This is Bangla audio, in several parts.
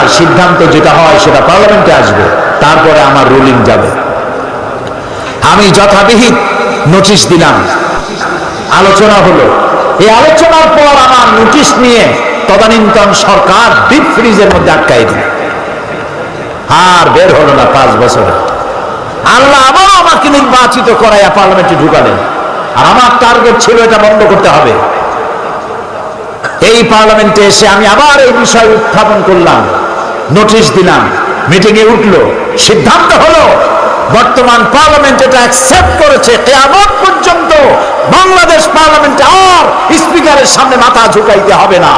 আর সিদ্ধান্ত যেটা হয় সেটা পার্লামেন্টে আসবে, তারপরে আমার রুলিং যাবে। আমি যথাবিহিত নোটিশ দিলাম, আলোচনা হলো। এই আলোচনার পর আমার নোটিশ নিয়ে তদানীন্তন সরকার ডিপ ফ্রিজের মধ্যে আটকাই দিল, আর বের হলো না 5 বছর। আল্লাহ আবার আমাকে নির্বাচিত করাইয়া পার্লামেন্টে ঢুকালেন, আর আমার টার্গেট ছিল এটা বন্ধ করতে হবে। এই পার্লামেন্টে এসে আমি আবার এই বিষয় উত্থাপন করলাম, নোটিশ দিলাম, মিটিং এ উঠলো, সিদ্ধান্ত হলো বর্তমান পার্লামেন্ট এটা অ্যাকসেপ্ট করেছে, কিয়ামত পর্যন্ত বাংলাদেশ পার্লামেন্টে আর স্পিকারের সামনে মাথা ঝুঁকাইতে হবে না।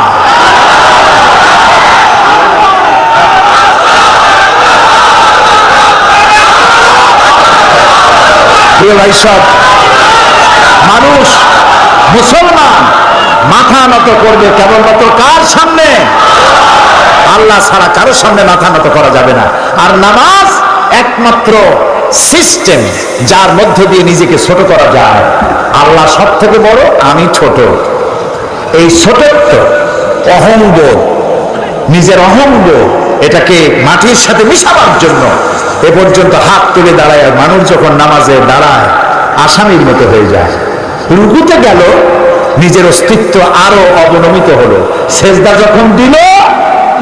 সব মানুষ মুসলমান মাথা নত করবে কেবলমাত্র কার সামনে? আল্লাহ ছাড়া কারোর সামনে মাথা নত করা যাবে না। আর নামাজ একমাত্র সিস্টেম যার মধ্য দিয়ে নিজেকে ছোট করা যায়। আল্লাহ সব থেকে বড়, আমি ছোট। এই ছোটত্ব, অহংবোধ, নিজের অহংবোধ, এটাকে মাটির সাথে মিশাবার জন্য এ পর্যন্ত হাত তুলে দাঁড়ায় মানুষ যখন নামাজে দাঁড়ায় আসামির মতো হয়ে যায়। রুকুতে গেল, নিজের অস্তিত্ব আরো অবনমিত হলো। সেজদা যখন দিল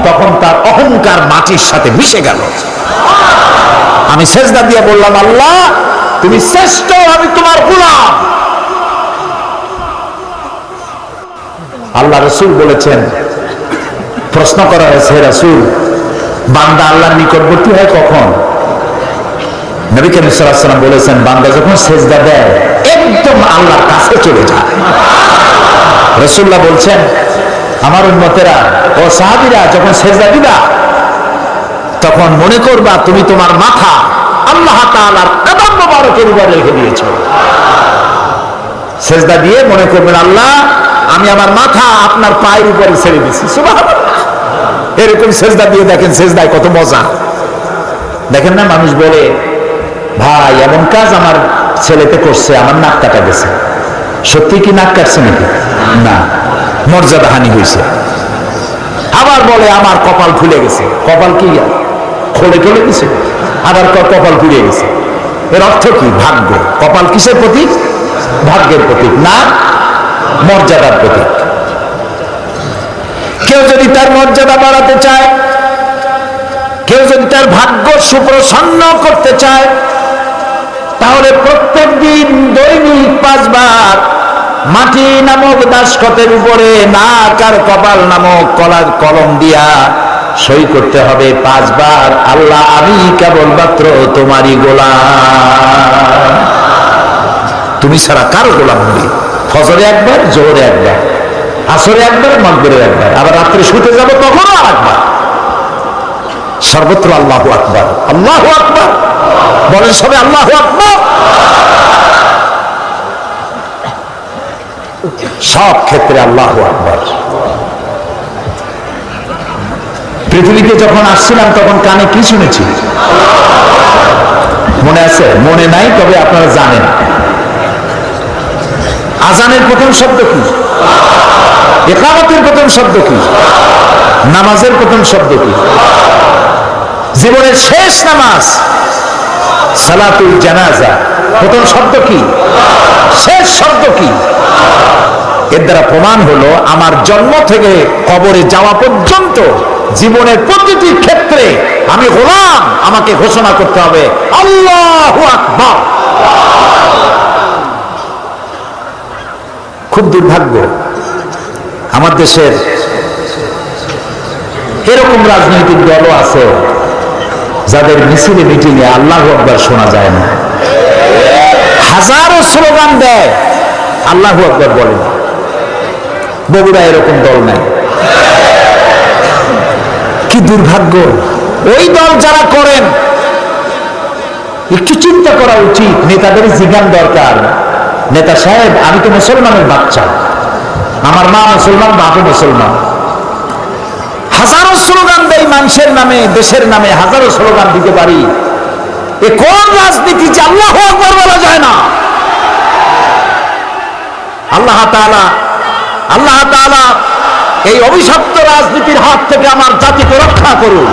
তখন তার অহংকার মাটির সাথে মিশে গেল। আমি সেজদা দিয়ে বললাম, আল্লাহ তুমি শ্রেষ্ঠ, আমি তোমার গোলাম। আল্লাহ রসুল বলেছেন, প্রশ্ন করা হয়েছে, রাসূল বান্দা আল্লাহর নিকটবর্তী হয় কখন? নবী করিম সাল্লাল্লাহু আলাইহি ওয়াসাল্লাম বলেছেন, বান্দা যখন সেজদা দেয় একদম আল্লাহর কাছে চলে যায়। রাসূলুল্লাহ বলছেন, আমার উম্মতেরা ও সাহাবীরা যখন সেজদা দিবা তখন মনে করবা তুমি তোমার মাথা আল্লাহ তাআলার কদম মোবারকের উপর রেখে দিয়েছো। সেজদা দিয়ে মনে করবেন, আল্লাহ আমি আমার মাথা আপনার পায়ের উপরে ছেড়ে দিয়েছি। সুবহানাল্লাহ। এরকম সেজদা দিয়ে দেখেন সেজদায় কত মজা। দেখেন না, মানুষ বলে, ভাই এমন কাজ আমার ছেলেতে করছে, আমার নাক কাটা গেছে। সত্যি কি নাক কাটছে নাকি? না, মর্যাদা হানি হয়েছে। আবার বলে আমার কপাল খুলে গেছে। কপাল কি খোলে খোলে গেছে? আবার কপাল খুলে গেছে। এর অর্থ কি? ভাগ্য। কপাল কিসের প্রতীক? ভাগ্যের প্রতীক, না মর্যাদার প্রতীক। কেউ যদি তার মর্যাদা বাড়াতে চায়, কেউ যদি তার ভাগ্য সুপ্রসন্ন করতে চায়, তাহলে প্রত্যেক দিন দৈনিক 5 বার মাটি নামক দাসখতের উপরে নাক আর কপাল নামক কলম দিয়া সই করতে হবে 5 বার, আল্লাহ আমি কেবলমাত্র তোমারই গোলাম, তুমি ছাড়া কারো গোলাম নই। ফজরে একবার, জোহরে একবার, আসরে একবার, মাগরিবে একবার, আবার রাত্রে শুতে যাব তখনও আর একবার। সর্বত্র আল্লাহু আকবার, আল্লাহু আকবার বলেন সবে, আল্লাহু আকবার। সব ক্ষেত্রে আল্লাহু আকবার। পৃথিবীতে যখন আসছিলাম তখন কানে কি শুনেছি মনে আছে? মনে নাই, তবে আপনারা জানেন। আজানের প্রথম শব্দ কি? ইকামতের প্রথম শব্দ কি? নামাজের প্রথম শব্দ কি? জীবনের শেষ নামাজ সালাতুল জানাজা, প্রথম শব্দ কি? শেষ শব্দ কি? এর দ্বারা প্রমাণ হলো আমার জন্ম থেকে কবরে যাওয়া পর্যন্ত জীবনের প্রতিটি ক্ষেত্রে আমি গোলাম, আমাকে ঘোষণা করতে হবে আল্লাহু আকবার। খুব দুর্ভাগ্য আমার দেশের এরকম রাজনৈতিক দলও আছে যাদের মিছিলে মিটিংয়ে আল্লাহু আকবার শোনা যায় না। হাজারো স্লোগান দেয়, আল্লাহু আকবার বলে না। বগুড়া এরকম দল নাই। কি দুর্ভাগ্য! ওই দল যারা করেন একটু চিন্তা করা উচিত, নেতাদের জিজ্ঞান দরকার, নেতা সাহেব আমি তো মুসলমানের বাচ্চা, আমার মা মুসলমান, বাপও মুসলমান। হাজারো স্লোগান দেয় মানুষের নামে, দেশের নামে হাজারো স্লোগান দিতে পারি। এ কোন রাজনীতি যে আল্লাহু আকবার বলা যায় না? আল্লাহ তাআলা এই অভিশপ্ত রাজনীতির হাত থেকে আমার জাতিকে রক্ষা করুন।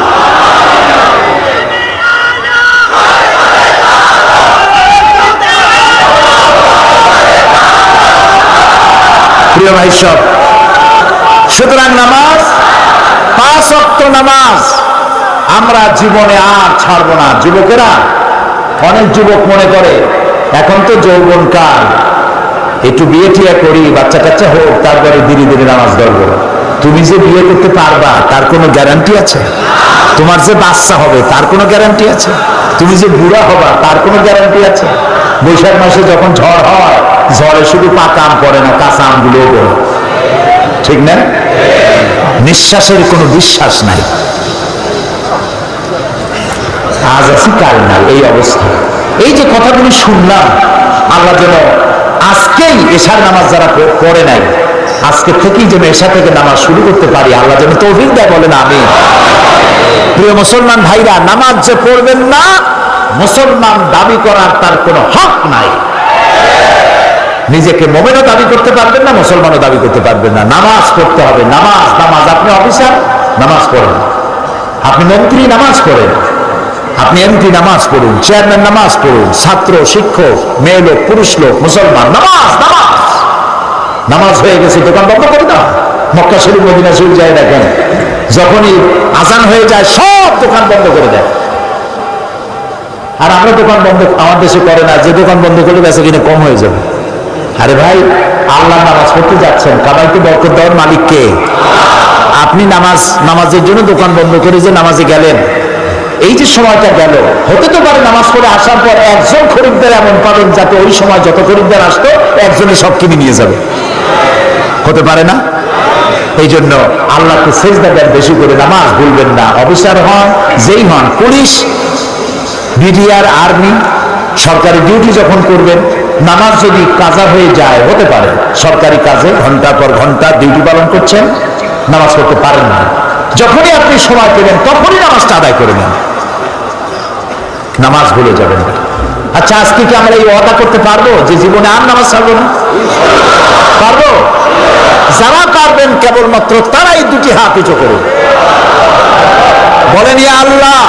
প্রিয় ভাই সব, সুতরাং নামাজ, 5 ওয়াক্ত নামাজ আমরা জীবনে আর ছাড়বো না। যুবকেরা, অনেক যুবক মনে করে এখন তো যৌবন কাল, একটু বিয়ে টিয়া করি, বাচ্চা কাচ্চা হোক, তারপরে ধীরে ধীরে নামাজ ধরবো। তুমি যে বিয়ে করতে পারবা তার কোনো গ্যারান্টি আছে? তোমার যে বাচ্চা হবে তার কোনো গ্যারান্টি আছে? তুমি যে বুড়া হবা তার কোনো গ্যারান্টি আছে? বৈশাখ মাসে যখন ঝড় হয়, ঝড়ে শুধু পাকা আম পড়ে না, কাঁচা আমগুলোও পড়ে, ঠিক না? নিঃশ্বাসের কোনো বিশ্বাস নাই, আজ আছি কাল নাই, এই অবস্থা। এই যে কথাগুলি শুনলাম, আল্লাহ যেন আজকেই এশার নামাজ যারা পড়ে নাই, আজকে থেকেই যেন এশা থেকে নামাজ শুরু করতে পারি, আল্লাহ যেন তৌফিক দেয়, বলেন আমিন। প্রিয় মুসলমান ভাইরা, নামাজ যে পড়বেন না, মুসলমান দাবি করার তার কোনো হক নাই। নিজেকে মুমিনও দাবি করতে পারবেন না, মুসলমানও দাবি করতে পারবেন না। নামাজ পড়তে হবে, নামাজ। নামাজ, আপনি অফিসার, নামাজ পড়েন। আপনি মন্ত্রী, নামাজ পড়েন। আপনি এমপি, নামাজ পড়ুন। চেয়ারম্যান, নামাজ পড়ুন। ছাত্র, শিক্ষক, মেয়ে লোক, পুরুষ লোক, মুসলমান, নামাজ। নামাজ নামাজ হয়ে গেছে, দোকান বন্ধ করে দাও। মক্কা শরীফ, মদিনা শরীফ যায় দেখেন, যখনই আজান হয়ে যায় সব দোকান বন্ধ করে দেয়। আর আমরা দোকান বন্ধ আমার দেশে করে না, যে দোকান বন্ধ করলে বেচা কিনে কম হয়ে যাবে। আরে ভাই, আল্লাহ নামাজ পড়তে যাচ্ছেন, কামাইতে বরকত দেওয়ার মালিক কে? আপনি নামাজের জন্য দোকান বন্ধ করে যে নামাজে গেলেন, এই যে সময়টা গেল, হতে তো পারে নামাজ পড়ে আসার পর একজন খরিদ্দার এমন পাবেন যাতে ওই সময় যত খরিদ্দার আসতো একজনই সব কিনে নিয়ে যাবে, হতে পারে না? এই জন্য আল্লাহকে সেজদা দেন বেশি করে, নামাজ ভুলবেন না। অফিসার হন, যেই হন, পুলিশ, বিডিআর, আর্মি, সরকারি ডিউটি যখন করবেন, নামাজ যদি কাজা হয়ে যায়, হতে পারে সরকারি কাজে ঘন্টার পর ঘন্টা ডিউটি পালন করছেন, নামাজ পড়তে পারেন না। যখনই আপনি সময় পেলেন তখনই নামাজটা আদায় করে নেন, নামাজ ভুলে যাবেন না। আচ্ছা, আজকে কি আমরা এই ওয়াদা করতে পারবো যে জীবনে আর নামাজ ছাড়বো না? পারবো? যারা পারবেন কেবলমাত্র তারাই দুটি হাত উঁচু করুন, বলেন ইয়া আল্লাহ,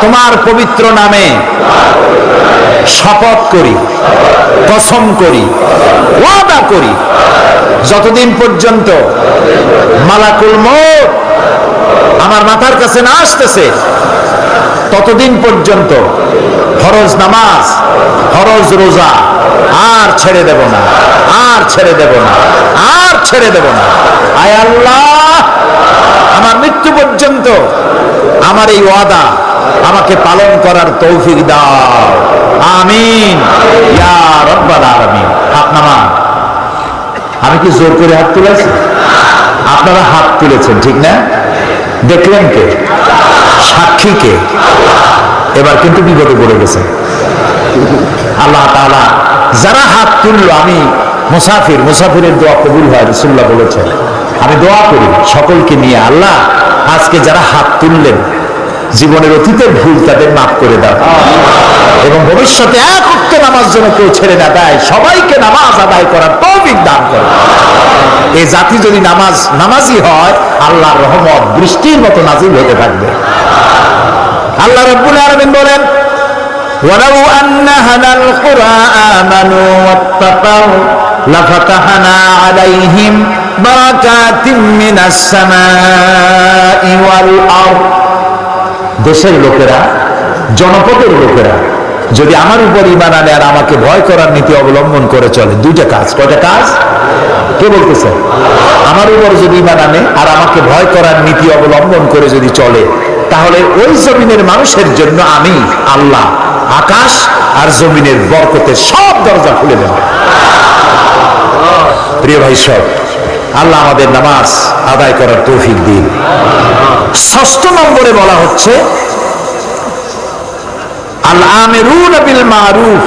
তোমার পবিত্র নামে শপথ করি, কসম করি, ওয়াদা করি, যতদিন পর্যন্ত মালাকুল মউত আমার মাথার কাছে না আসতেছে ততদিন পর্যন্ত ফরজ নামাজ, ফরজ রোজা আর ছেড়ে দেব না, আর ছেড়ে দেব না, আর ছেড়ে দেব না। আয় আল্লাহ, আমার মৃত্যু পর্যন্ত আমার এই ওয়াদা আমাকে পালন করার তৌফিক দাও, আমিন ইয়া রাব্বাল আলামিন। হাত নামান। আমি কি জোর করে হাত তুলেছি? আপনারা হাত তুলেছেন, ঠিক না? দেখলেন কে? সাক্ষী কে? এবার কিন্তু বিপদে পড়ে গেছে। আল্লাহ তাআলা যারা হাত তুললো, আমি মুসাফির, মুসাফিরের দোয়া কবুল হয়, রাসূলুল্লাহ বলেছেন। আমি দোয়া করি সকলকে নিয়ে, আল্লাহ আজকে যারা হাত তুললেন, জীবনের অতীতের ভুল তাদের মাফ করে দাও, এবং ভবিষ্যতে এক ওয়াক্ত নামাজ যেন কেউ ছেড়ে না দেয়, সবাইকে নামাজ আদায় করার তৌফিক দান করে। এই জাতি যদি নামাজি হয়, আল্লাহর রহমত বৃষ্টির মতো নাজিল হতে থাকবে। আল্লাহ রাব্বুল আলামিন বলেন, ওয়ালাউ আন্না হানাল কুরা আমানু ওয়াত্তাকাউ লাফাতাহনা আলাইহিম বারাকাতিম মিনাস সামাই ওয়াল আরদ। দেশের লোকেরা, জনপদের লোকেরা যদি আমার উপর ঈমান আনে আর আমাকে ভয় করার নীতি অবলম্বন করে চলে, দুইটা কাজ। কয়টা কাজ? কে বলতেছে? আমার উপর যদি ঈমান আনে আর আমাকে ভয় করার নীতি অবলম্বন করে যদি চলে, তাহলে ওই জমিনের মানুষের জন্য আমি আল্লাহ আকাশ আর জমিনের বরকতের সব দরজা খুলে দেব। প্রিয় ভাই সব, আল্লাহ আমাদের নামাজ আদায় করার তৌফিক দিন। 6 নম্বরে বলা হচ্ছে আল আমিরুনা বিল মারুফ,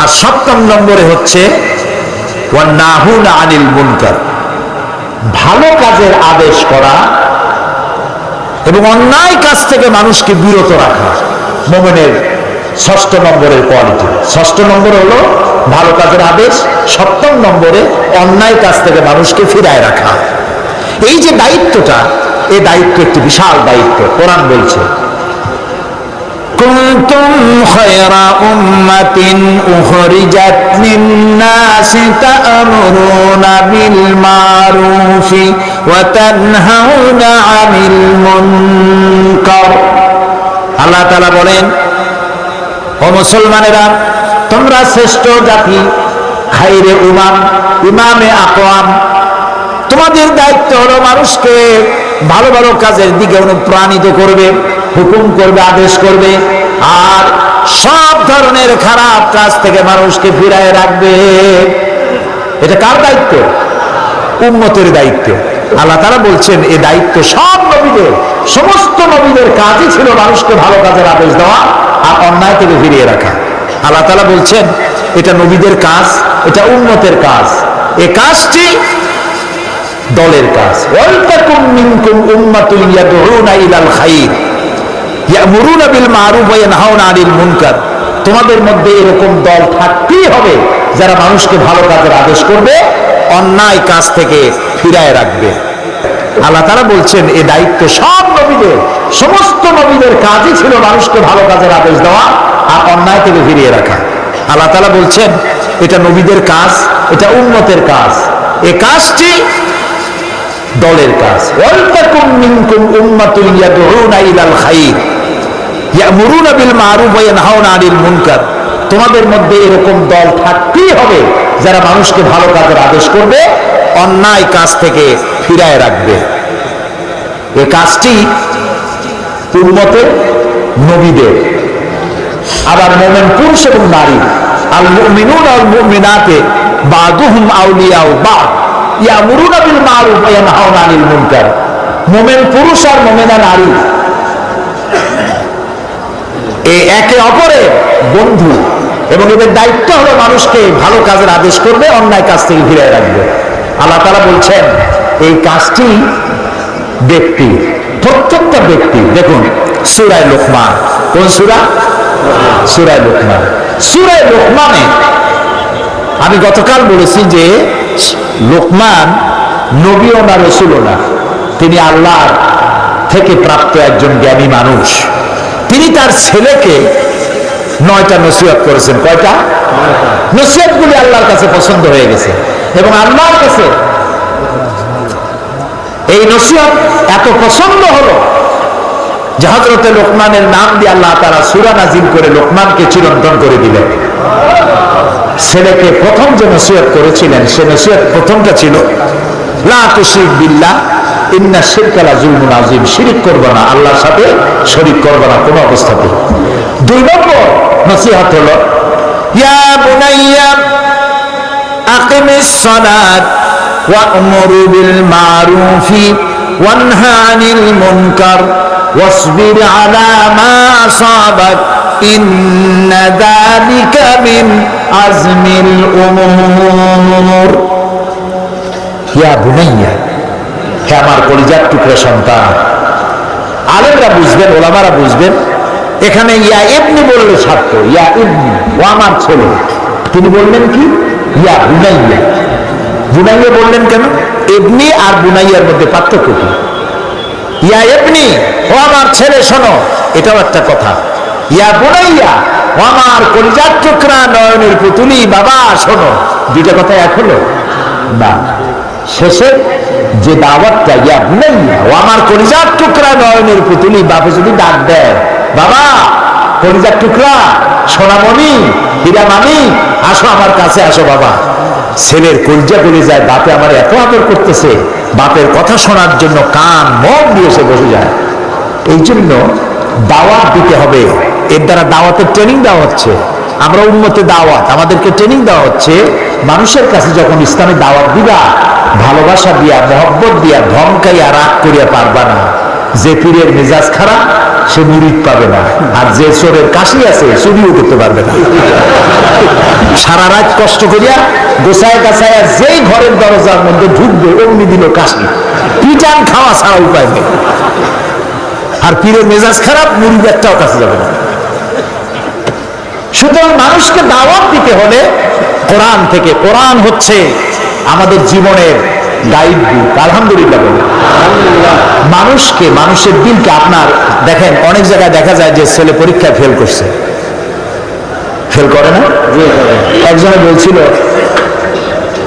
আর 7 নম্বরে হচ্ছে ওয়ান নাহুনা আনিল মুনকার, ভালো কাজের আদেশ করা এবং অন্যায় কাজ থেকে মানুষকে বিরত রাখা মুমিনের ষষ্ঠ নম্বরের কোয়ালিটি। ষষ্ঠ নম্বর হলো ভালো কাজের আদেশ, সপ্তম নম্বরে অন্যায় কাজ থেকে মানুষকে ফিরায় রাখা। এই যে দায়িত্বটা, এই দায়িত্ব একটি বিশাল দায়িত্ব। কোরআন বলছে কুনতুম খায়রা উম্মাতিন উখরিজাত লিন-নাসি তা'মুরুনা বিল মা'রুফি ওয়া তানহাউনা 'আনিল মুনকার। আল্লাহ তাআলা বলেন, ও মুসলমানেরা, তোমরা শ্রেষ্ঠ জাতি, খাইরে উমাম, ইমামে আকওয়াম। তোমাদের দায়িত্ব হলো মানুষকে ভালো ভালো কাজের দিকে অনুপ্রাণিত করবে, হুকুম করবে, আদেশ করবে, আর সব ধরনের খারাপ কাজ থেকে মানুষকে ফিরায় রাখবে। এটা কার দায়িত্ব? উম্মতের দায়িত্ব। আল্লাহ তাআলা বলছেন এই দায়িত্ব সব নবীদের, সমস্ত নবীদের কাজই ছিল মানুষকে ভালো কাজের আদেশ দেওয়া আর অন্যায় থেকে ফিরিয়ে রাখা। আল্লাহ তাআলা বলছেন এটা নবীদের কাজ, এটা উম্মতের কাজ। এই কাজটি দলের কাজ। ওয়ালতাকুম মিনকুম উম্মাতুন ইয়াদউনা ইলাল খায়র ইয়ামুরুনা বিল মা'রুফ ওয়া ইয়ানহাউনা আনিল মুনকার। তোমাদের মধ্যে এরকম দল থাকতেই হবে যারা মানুষকে ভালো কাজের আদেশ করবে, অন্যায় কাজ থেকে ফিরায় রাখবে। আল্লাহ তাআলা বলছেন এই দায়িত্ব সব নবীদের, সমস্ত নবীদের কাজই ছিল মানুষকে ভালো কাজের আদেশ দেওয়া আর অন্যায় থেকে ফিরিয়ে রাখা। আল্লাহ তাআলা বলছেন এটা নবীদের কাজ, এটা উম্মতের কাজ। এই কাজটি দলের কাজ। ওয়ালতাকুম মিনকুম উম্মাতুন ইয়াদউনা ইলাল খায়র ইয়ামুরুনা বিল মা'রুফ ওয়া ইয়ানহাউনা আনিল মুনকার। তোমাদের মধ্যে এরকম দল থাকতেই হবে যারা মানুষকে ভালো কাজের আদেশ করবে, অন্যায় কাজ থেকে ফিরায় রাখবে। এই কাজটি উম্মতের, নবীদের। আবার মুমিন পুরুষ এবং নারী, আল মুমিনুনা ওয়াল মুমিনাতে বা'দুহুম আউলিয়াউ বা'দ ইয়ামুরুনা বিল মা'রুফ ওয়া ইয়ানহাউনা আনিল মুনকার। মুমিন পুরুষ আর মুমিনা নারী এই একে অপরের বন্ধু, এবং এদের দায়িত্ব হলো মানুষকে ভালো কাজের আদেশ করবে, অন্যায় কাজ থেকে ফিরিয়ে রাখবে। আল্লাহ তাআলা বলছেন এই কাজটি ব্যক্তি, প্রত্যেকটা ব্যক্তি। দেখুন সূরা লোকমান, কোন সূরা? সূরা লোকমান। সূরা লোকমানে আমি গতকাল বলেছি যে লোকমান নবীও না, রাসূলও না, তিনি আল্লাহর থেকে প্রাপ্ত একজন জ্ঞানী মানুষ। তিনি তার ছেলেকে 9টা নসিহত করেছেন। কয়টা? নসিহতগুলি আল্লাহর কাছে পছন্দ হয়ে গেছে, এবং আল্লাহর কাছে এই নসিহত এত পছন্দ হলো যে হযরতে লোকমানের নাম দিয়ে আল্লাহ তাআলা সূরা নাজিল করে লোকমানকে চিরন্তন করে দিলেন। ছেলেকে প্রথম যে নসিহত করেছিলেন, সে নসিহত প্রথমটা ছিল লা তুশরিক বিল্লাহ ইন্না শিরকা লাযুলমুন আযীম। শিরক করবে না, আল্লাহর সাথে শরীক করবে না কোনো অবস্থাতে। 2 নম্বর নসিহত হলো ইয়া বুনাইয়া আকিমিস সালাত ওয়া'মুর বিল মা'রুফি ওয়ানহা আনিল মুনকার ওয়াসবির আলা মা আসাবাক ইন্না যালিকা মিন আজমিল উমুর। ইয়া বুনাইয়া, হে আমার কলিজার টুকরা সন্তান। আলেমরা বুঝবেন, ওলামারা বুঝবেন, এখানে ইয়া ইবনি বললে ছাত্র, ইয়া ইবনি, ও আমার ছেলে। তিনি বললেন কি? ইয়া বুনাইয়া। বুনাইয়া বললেন কেন? ইবনি আর বুনাইয়ার মধ্যে পার্থক্য কি? ইয়া ইবনি, ও আমার ছেলে শোনো, এটাও একটা কথা। ইয়া বুনাইয়া, ও আমার কলিজার টুকরা নয়নের পুতুলি বাবা শোনো, দুইটা কথা এক হলো না। শেষে যে দাওয়াতটা ইয়া বুনাইয়া, ও আমার কলিজার টুকরা নয়নের পুতুলি, বাপে যদি ডাক দেয় বাবা কলিজার টুকরা, সোনামণি, হীরামানি, আসো আমার কাছে আসো বাবা, ছেলের কলিজা গলে যায়, বাপে আমার এত আদর করতেছে, বাপের কথা শোনার জন্য কান মন দিয়ে এসে বসে যায়। এই জন্য দাওয়াত দিতে হবে। এর দ্বারা দাওয়াতের ট্রেনিং দেওয়া হচ্ছে। আমরা উম্মতে দাওয়াত, আমাদেরকে ট্রেনিং দেওয়া হচ্ছে। মানুষের কাছে যখন ইসলামী দাওয়াত দিবা, ভালোবাসা দিয়া, মহব্বত দিয়া, ধমকাইয়া, রাগ করিয়া পারবা না। যে পীরের মেজাজ খারাপ সে মুরিদ পাবে না, আর যে চোরের কাশি আছে চুরিও করতে পারবে না। সারা রাত কষ্ট করিয়া গোছায় গাছায়া যেই ঘরের দরজার মধ্যে ঢুকবে অমনি দিল কাশি, পিটান খাওয়া ছাড়া উপায় নেই। আর পীরের মেজাজ খারাপ, মুরিদ একটাও কাছে যাবে না। সুতরাং মানুষকে দাওয়াত দিতে হলে কোরআন থেকে। কোরআন হচ্ছে আমাদের জীবনের গাইড বুক। আলহামদুলিল্লাহ বলে মানুষকে, মানুষের দিনকে আপনার দেখেন, অনেক জায়গায় দেখা যায় যে ছেলে পরীক্ষায় ফেল করছে, ফেল করে না? একজনে বলছিল,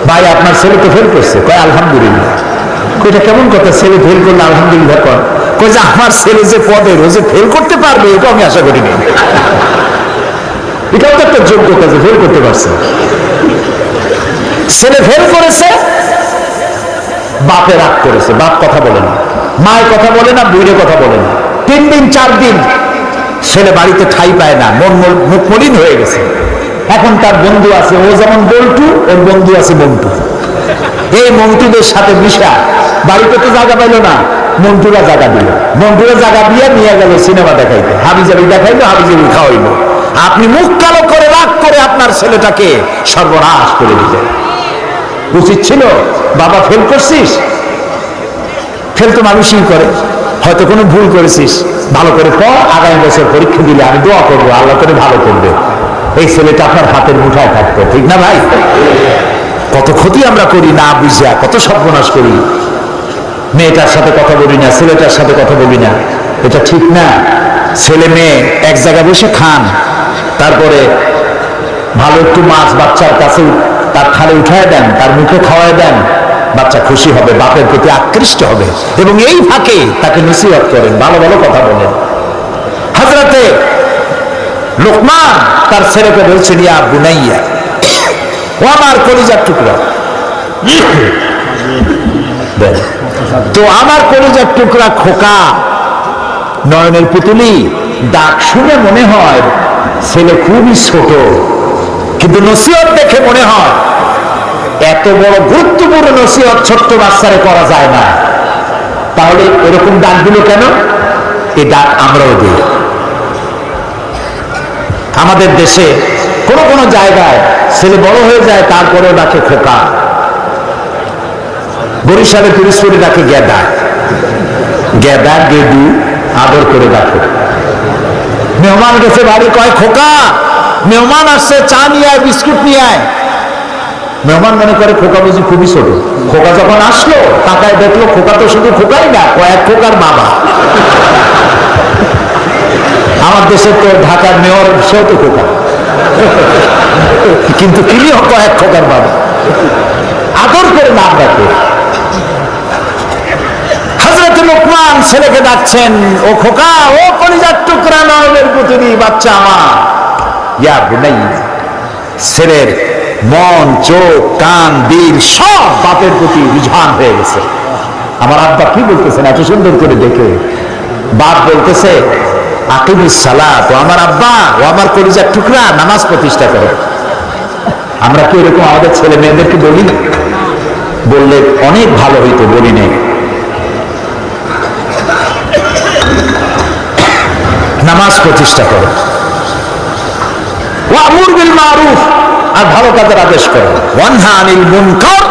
ভাই আপনার ছেলে তো ফেল করছে। কয় আলহামদুলিল্লাহ। এটা কেমন কথা, ছেলে ফেল করলে আলহামদুলিল্লাহ কর? কয় যে আমার ছেলে যে পদের, ও যে ফেল করতে পারবে এটা আমি আশা করিনি। এটাও তো একটা যোগ্যতা যে ফেল করতে পারছে। ছেলে ফেল করেছে, বাপে রাগ করেছে, বাপ কথা বলে না, মায়ের কথা বলে না, বুড়ে কথা বলে না। 3 দিন 4 দিন ছেলে বাড়িতে ঠাই পায় না, মুখ মলিন হয়ে গেছে। এখন তার বন্ধু আছে, ও যেমন বল্টু, ওর বন্ধু আছে মন্টু। এই মন্টুদের সাথে মিশা বাড়িতে তো জায়গা পাইল না, মন্টুরা জায়গা দিল, মন্টুরা জায়গা দিয়ে নিয়ে গেল সিনেমা দেখাইতে, হাবিজাবি দেখাইলো, হাবিজাবি খাওয়াইলো। আপনি মুখ কালো করে রাগ করে আপনার ছেলেটাকে সর্বনাশ করে দিলেন। উচিত ছিল বাবা ফেল করছিস, ফেল তো মানুষই করে, হয়তো কোনো ভুল করেছিস, ভালো করে পড়, আগামী বছর পরীক্ষা দিলে আমি দোয়া করবো আল্লাহ করে ভালো করবে। এই ছেলেটা আপনার হাতের মুঠায় থাকতো, ঠিক না ভাই? কত ক্ষতি আমরা করি না বুঝিয়া, কত সর্বনাশ করি। মেয়েটার সাথে কথা বলি না, ছেলেটার সাথে কথা বলি না, এটা ঠিক না। ছেলে মেয়ে এক জায়গায় বসে খান, তারপরে ভালো একটু মাছ বাচ্চার কাছে তার থালে উঠায় দেন, তার মুখে খাওয়ায় দেন, বাচ্চা খুশি হবে, বাপের প্রতি আকৃষ্ট হবে, এবং এই ফাঁকে তাকে নসিহত করেন, ভালো ভালো কথা বলেন। হযরতে লোকমান তার ছেলেকে বলছেন, ইয়া বুনাইয়া, ও আমার কলিজার টুকরা। তো আমার কলিজার টুকরা খোকা, নয়নের পুতুলি, ডাক শুনে মনে হয় ছেলে খুবই ছোট, কিন্তু নসিহত দেখে মনে হয় এত বড় গুরুত্বপূর্ণ নসিহত ছোট্ট বাচ্চারে করা যায় না। তাহলে এরকম ডাকগুলো কেন? এই ডাক আমরাও দিই। আমাদের দেশে কোন কোন জায়গায় ছেলে বড় হয়ে যায়, তারপরেও ডাকে খোকা। বরিশালে পিরিজপুরে ডাকে গেদা, গেদা গেদু আদর করে ডাকে। মেহমান গেছে বাড়ি, কয় খোকা মেহমান আসছে, চা নিয়ে আয়, বিস্কুট নিয়ে আয়। মেহমান মনে করে খোকা বুঝি খুবই ছোট। খোকা যখন আসলো, তাকায় দেখলো খোকা তো শুধু খোকাই না, কয়েক খোকার বাবা। আমার দেশের তো ঢাকার মেয়র, সেও তো খোকা, কিন্তু তিনিও কয়েক খোকার বাবা। আদর করে নাম ডাকে। হযরত লোকমান ছেলেকে ডাকছেন, ও খোকা, ও কলিজার টুকরা, নয়নের পুতুলি বাচ্চা আমার। ইয়া বুনাইয়া। ছেলের মন, চোখ, কান, দিল সব বাপের প্রতি রুঝান হয়ে গেছে। আমার আব্বা কি বলতেছেন এত সুন্দর করে দেখে? বাপ বলতেছে, আকিমিস সালাত, ও আমার আব্বা, ও আমার কলিজার টুকরা, নামাজ প্রতিষ্ঠা করো। আমরা কি এরকম আমাদের ছেলে মেয়েদেরকে বলি না? বললে অনেক ভালো হইতো, বলি নেই। নামাজ প্রতিষ্ঠা করো, ওয়ামুর বিল মারুফ, আর ভালো কাজের আদেশ করো, ওয়ানহা আনিল মুনকার,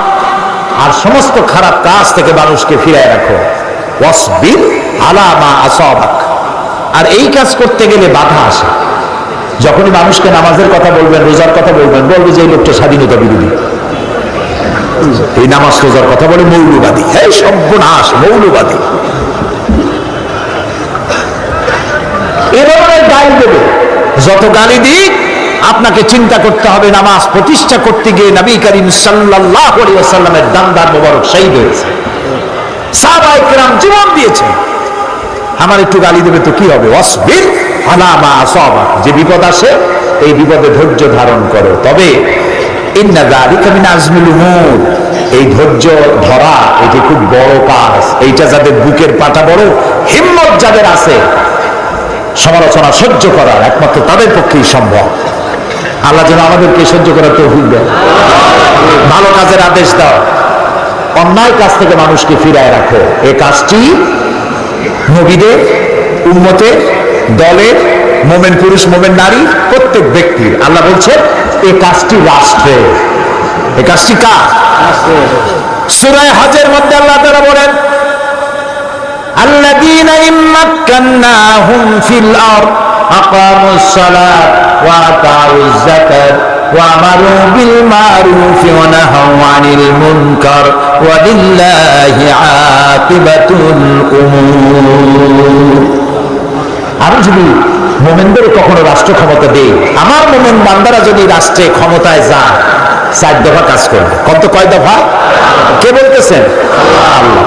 আর সমস্ত খারাপ কাজ থেকে মানুষকে ফিরায় রাখো, ওয়াসবির আলা মা আসাবাক। আর এই কাজ করতে গেলে বাধা আসে। যখনই মানুষকে নামাজের কথা বলবেন, রোজার কথা বলবেন, বলবে যে এই লোকটা স্বাধীনতা বিরোধী, এই নামাজ রোজার কথা বলে মৌলবাদী, এই সর্বনাশ মৌলবাদী। এভাবে গালি দেবে। যত গালি দিক, আপনাকে চিন্তা করতে হবে নামাজ প্রতিষ্ঠা করতে গিয়ে নবী করিম সাল্লাল্লাহু আলাইহি ওয়াসাল্লামের দান্দার মোবারক শহীদ হয়েছে, সাহাবায়ে কেরাম জীবন দিয়েছে। আমার একটু গালি দেবে তো কি হবে? ওয়াসবির আলা মা আসাবাক, যে বিপদ আসে এই বিপদে ধৈর্য ধারণ করো। তবে ইন্না যালিকা মিন আজমিল উমুর, এই ধৈর্য ধরা এটি খুব বড় কাজ। এইটা যাদের বুকের পাটা বড়, হিম্মত যাদের আছে, সমালোচনা সহ্য করার একমাত্র তাদের পক্ষেই সম্ভব। আল্লাহ যেন আমাদেরকে সহ্য করার তৌফিক দেয়। ভালো কাজের আদেশ দাও, অন্যায় কাজ থেকে মানুষকে ফিরায় রাখো। এই কাজটি নবীদের, উম্মতের, দলের, মোমেন পুরুষ, মোমেন নারী, প্রত্যেক ব্যক্তির। আল্লাহ বলছে এই কাজটি রাষ্ট্রের। এই কাজটি কার? সূরা হজের মধ্যে আল্লাহ তাআলা বলেন, আল্লাযীনা ইম্মাক্কান مكناهم في الأرض أقاموا الصلاة وآتوا الزكاة وأمروا بالمعروف ونهوا عن المنكر ولله عاقبة الأمور. আমি যদি মোমেনদের কখনো রাষ্ট্র ক্ষমতা দেই, আমার মোমেন বান্দারা যদি রাষ্ট্রে ক্ষমতায় যায়, 4 দফা কাজ করবে। কত, কয় দফা? কে বলতেছেন? আল্লাহ।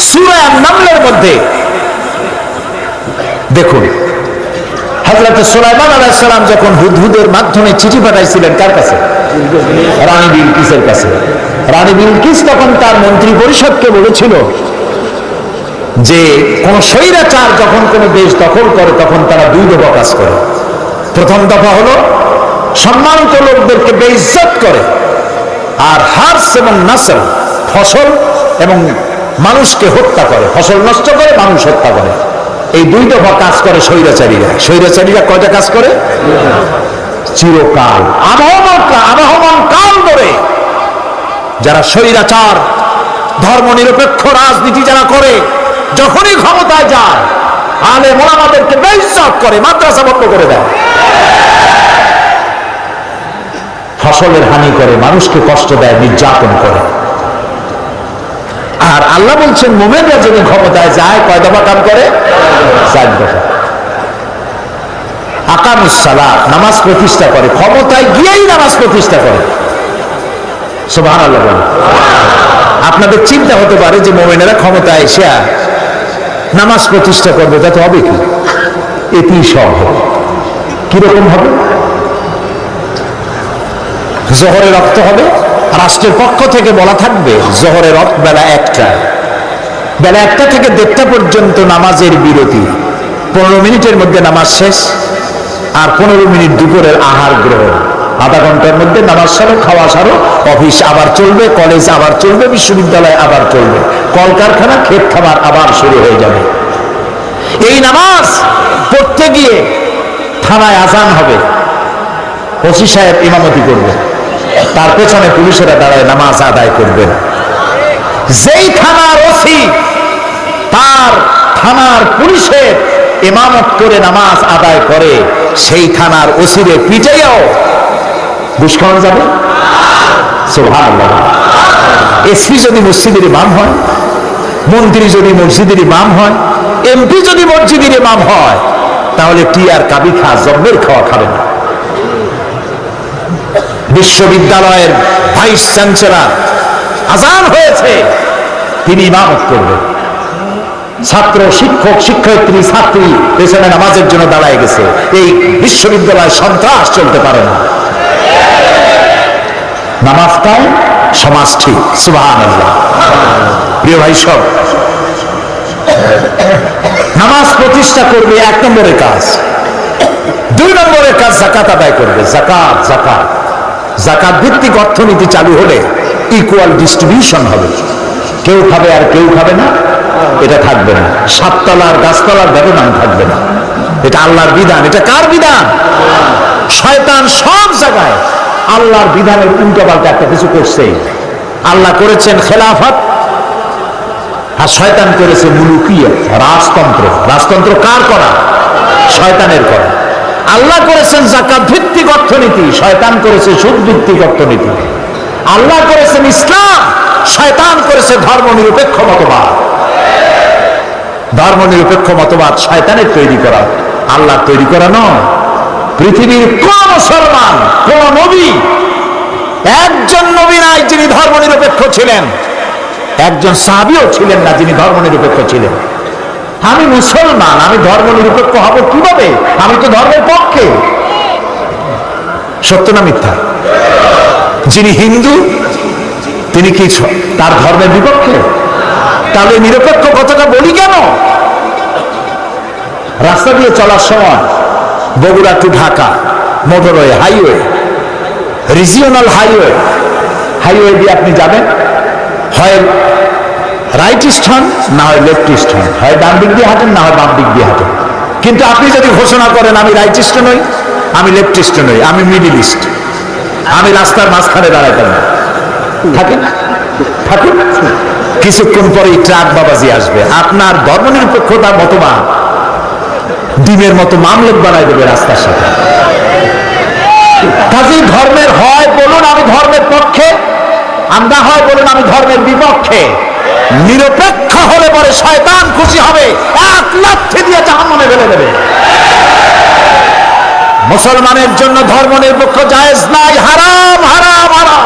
সূরা আন-নামলের মধ্যে দেখুন, হযরত সুলাইমান আলাইহিস সালাম যখন হুদহুদের মাধ্যমে চিঠি পাঠাইছিলেন কার কাছে? রানী বিলকিসের কাছে। রানী বিলকিস তখন তার মন্ত্রী পরিষদকে বলেছিল যে কোন স্বৈরাচার যখন কোন দেশ দখল করে তখন তারা 2 দফা কাজ করে। প্রথম দফা হলো সম্মানিত লোকদেরকে বেইজ্জত করে, আর হার্স এবং নাসল, ফসল এবং মানুষকে হত্যা করে, ফসল নষ্ট করে, মানুষ হত্যা করে। এই 2 দফা কাজ করে স্বৈরাচারীরা। স্বৈরাচারীরা কয়টা কাজ করে? চিরকাল, আবহমান কাল ধরে যারা স্বৈরাচার, ধর্মনিরপেক্ষ রাজনীতি যারা করে, যখনই ক্ষমতায় যায় আলেম ওলামাদেরকে বেইজ্জত করে, মাদ্রাসা বন্ধ করে দেয়, ফসলের হানি করে, মানুষকে কষ্ট দেয়, নির্যাতন করে। আর আল্লাহ বলছেন মুমিনরা যদি ক্ষমতায় যায় কয় দফা কাজ করে? 4 দফা। আকামুস সালাত, নামাজ প্রতিষ্ঠা করে, ক্ষমতায় গিয়েই নামাজ প্রতিষ্ঠা করে। সুবহানাল্লাহ বলেন। আপনাদের চিন্তা হতে পারে যে মুমিনেরা ক্ষমতায় এসে নামাজ প্রতিষ্ঠা করবে, তাতে হবে কি? এতেই সব হবে। কিরকম হবে? জোহরের রক্ত হবে, রাষ্ট্রের পক্ষ থেকে বলা থাকবে জোহরের রক্ত বেলা 1টা, বেলা 1টা থেকে 1:30 পর্যন্ত নামাজের বিরতি, 15 মিনিটের মধ্যে নামাজ শেষ, আর 15 মিনিট দুপুরের আহার গ্রহণ, আধা ঘন্টার মধ্যে নামাজ সারো, খাওয়া সারো, অফিস আবার চলবে, কলেজ আবার চলবে, বিশ্ববিদ্যালয় আবার চলবে, কলকারখানা, ক্ষেত খামার আবার শুরু হয়ে যাবে। এই নামাজ পড়তে গিয়ে থানায় আজান হবে, ওসি সাহেব ইমামতি করবে, তার পেছনে পুলিশেরা দাঁড়ায় নামাজ আদায় করবেন। যেই থানার ওসি তার থানার পুলিশের ইমামত করে নামাজ আদায় করে, সেই থানার ওসিরে পিটাইয়াও ঘুষ খাওয়ানো যাবে? সুবহানাল্লাহ। এসপি যদি মসজিদের ইমাম হয়, মন্ত্রী যদি মসজিদের ইমাম হয়, এমপি যদি মসজিদের ইমাম হয়, তাহলে টিয়ার কাবি খা জব্বের খাওয়া খাবে না। বিশ্ববিদ্যালয়ের ভাইস চ্যান্সেলর আজান হয়েছে, তিনি ইমামত করবেন, ছাত্র, শিক্ষক, শিক্ষয়িত্রী, ছাত্রী পেছনে নামাজের জন্য দাঁড়ায় গেছে। এই বিশ্ববিদ্যালয়ে সন্ত্রাস চলতে পারে না। নামাজটাই সমাজ ঠিক। সুবহানাল্লাহ। প্রিয় ভাই সব, নামাজ প্রতিষ্ঠা করবে 1 নম্বরের কাজ। 2 নম্বরের কাজ যাকাত আদায় করবে। যাকাত, যাকাত, যাকাত ভিত্তিক অর্থনীতি চালু হলে ইকুয়াল ডিস্ট্রিবিউশন হবে। কেউ খাবে আর কেউ খাবে না, এটা থাকবে না। 7 তলার গাছতলার ব্যবধান থাকবে না। এটা আল্লাহর বিধান। এটা কার বিধান? শয়তান সব জায়গায় আল্লাহর বিধানের উল্টোপাল্টা একটা কিছু করছে। আল্লাহ করেছেন খেলাফত, আর শয়তান করেছে মুলুকিয়ত, রাজতন্ত্র। রাজতন্ত্র কার করা? শয়তানের করা। আল্লাহ করেছেন যাকাত ভিত্তিক অর্থনীতি, শয়তান করেছে সুদ ভিত্তিক অর্থনীতি। আল্লাহ করেছেন ইসলাম, শয়তান করেছে ধর্মনিরপেক্ষ মতবাদ। ধর্মনিরপেক্ষ মতবাদ শয়তানের তৈরি করা, আল্লাহ তৈরি করা নয়। পৃথিবীর কোন মুসলমান, কোন নবী, একজন নবী নাই যিনি ধর্মনিরপেক্ষ ছিলেন। একজন সাহাবীও ছিলেন না যিনি ধর্মনিরপেক্ষ ছিলেন। আমি মুসলমান, আমি ধর্মনিরপেক্ষ হব কিভাবে? আমি তো ধর্মের পক্ষে। সত্য না মিথ্যা? যিনি হিন্দু তিনি কি তার ধর্মের বিপক্ষে? তাহলে নিরপেক্ষ কথাটা বলি কেন? রাস্তা দিয়ে চলার সময় Bogura to Dhaka motorway, highway, regional highway, highway দিয়ে আপনি যাবেন, হয় রাইটিস্ট হন, না হয় লেফটিস্ট হন, হয় ডান দিক দিয়ে হাঁটেন, না হয় বাম দিক দিয়ে হাঁটেন। কিন্তু আপনি যদি ঘোষণা করেন আমি রাইটিস্ট নই, আমি লেফটিস্ট নই, আমি মিডিলিস্ট, আমি রাস্তার মাঝখানে দাঁড়াইতাম না, থাকেন থাকুন, কিছুক্ষণ পরে ট্রাক বাবাজি আসবে। আপনার ধর্মনিরপেক্ষতার মতবাদ ডিমের মতো মামলেট বানায় দেবে রাস্তার সাথে। কাজেই ধর্মের হয় বলুন আমি ধর্মের পক্ষে, আর না হয় বলুন আমি ধর্মের বিপক্ষে। নিরপেক্ষ হলে পরে শয়তান খুশি হবে, এক লাথি দিয়ে জাহান্নামে ফেলে দেবে। মুসলমানের জন্য ধর্ম নিরপেক্ষ জায়েজ নাই, হারাম হারাম হারাম।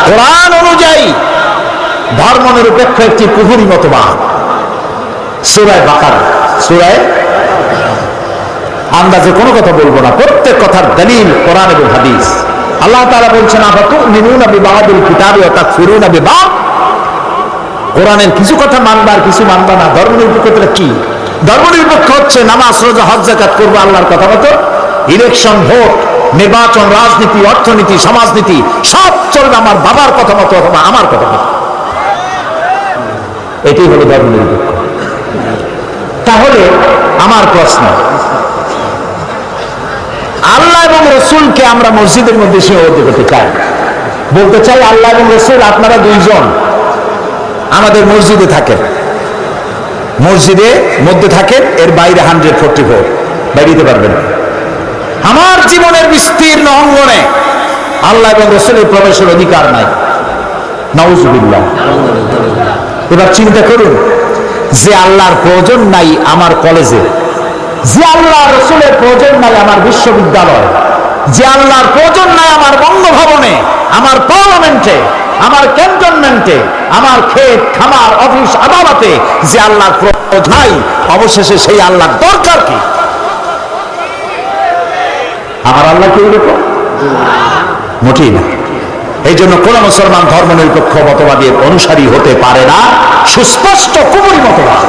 কোরআন অনুযায়ী ধর্ম নিরপেক্ষ একটি কুফরি মতবাদ। সূরা বাকারা, সূরা আন্দাজে কোনো কথা বলবো না, প্রত্যেক কথার দলিল কোরআন এবং হাদিস। আল্লাহ তাআলা বলছেন আফাতুমিনুনা বিবাদিল কিতাবি ওয়া তাকফুরুনা বিবাদ। কোরআনের কিছু কথা মানবা আর কিছু মানবা না। ধর্মনিরপেক্ষতা কি? ধর্মনিরপেক্ষ হচ্ছে নামাজ রোজা হজ যাকাত করবো আল্লাহর কথা মতো, ইলেকশন ভোট নির্বাচন রাজনীতি অর্থনীতি সমাজনীতি সব চলবে আমার বাবার কথা মতো অথবা আমার কথা মতো। এটাই হলো ধর্মনিরপেক্ষ। তাহলে আমার প্রশ্ন, আল্লাহ এবং রসুলকে আমরা মসজিদের মধ্যে সীমাবদ্ধ করতে চাই, বলতে চাই আল্লাহ এবং রসুল আপনারা দুইজন আমাদের মসজিদে থাকেন, মসজিদে মধ্যে থাকেন, এর বাইরে 144 বাইরে পারবেন। আমার জীবনের বিস্তীর্ণ অঙ্গনে আল্লাহ এবং রসুলের প্রবেশের অধিকার নাই। নাউজুবিল্লাহ। এবার চিন্তা করুন, যে আল্লাহর প্রয়োজন নাই আমার কলেজে, যে আল্লাহ রসুলের প্রয়োজন নাই আমার বিশ্ববিদ্যালয়, যে আল্লাহর প্রয়োজন নাই আমার বঙ্গভবনে, আমার পার্লামেন্টে, আমার ক্যান্টনমেন্টে, আমার ক্ষেত খামার অফিস আদালতে, যে আল্লাহর প্রয়োজন নাই, অবশেষে সেই আল্লাহর দরকার কি? আমার আল্লাহ কি এরকম? মোটেই না। এই জন্য কোন মুসলমান ধর্ম নিরপেক্ষ মতবাদের অনুসারী হতে পারে না, সুস্পষ্ট কুফরি মতবাদ।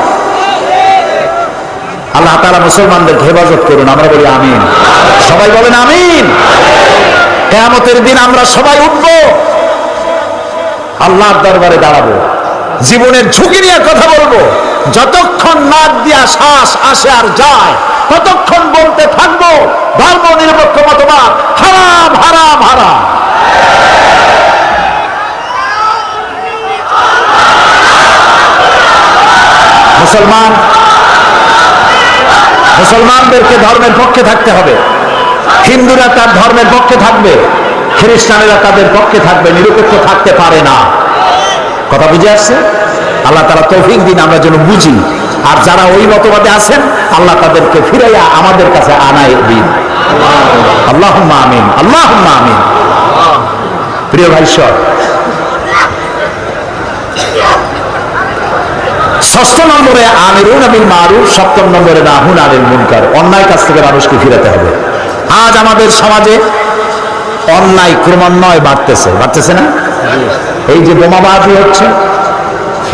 আল্লাহ তাআলা মুসলমানদের হেফাজত করুন, আমরা বলি আমিন। সবাই বলেন আমিন। কিয়ামতের দিন আমরা সবাই উঠব, আল্লাহর দরবারে দাঁড়াবো, জীবনের ঝুঁকি নিয়ে কথা বলবো। যতক্ষণ নাক দিয়া শ্বাস আসে আর যায় ততক্ষণ বলতে থাকবো ধর্ম নিরপেক্ষ মতবাদ হারাম হারাম হারাম। মুসলমানদেরকে ধর্মের পক্ষে থাকতে হবে। হিন্দুরা তার ধর্মের পক্ষে থাকবে, খ্রিস্টানেরা তাদের পক্ষে থাকবে, নিরপেক্ষ থাকতে পারে না। কথা বুঝে আসছে? আল্লাহ তাআলা তৌফিক দিন আমরা যেন বুঝি, আর যারা ওই মতবাদে আছেন আল্লাহ তাদেরকে ফিরাইয়া আমাদের কাছে আনায় দিন। আল্লাহুম্মা আমিন, আল্লাহুম্মা আমিন। প্রিয় ভাই সব, 6 নম্বরে আমিরুনা বিল মারুফ, 7 নম্বরে নাহুনা আনিল মুনকার। অন্যায় কাজ থেকে মানুষকে ফিরাতে হবে। আজ আমাদের সমাজে অন্যায় ক্রমান্বয়ে বাড়তেছে না? এই যে বোমাবাজি হচ্ছে,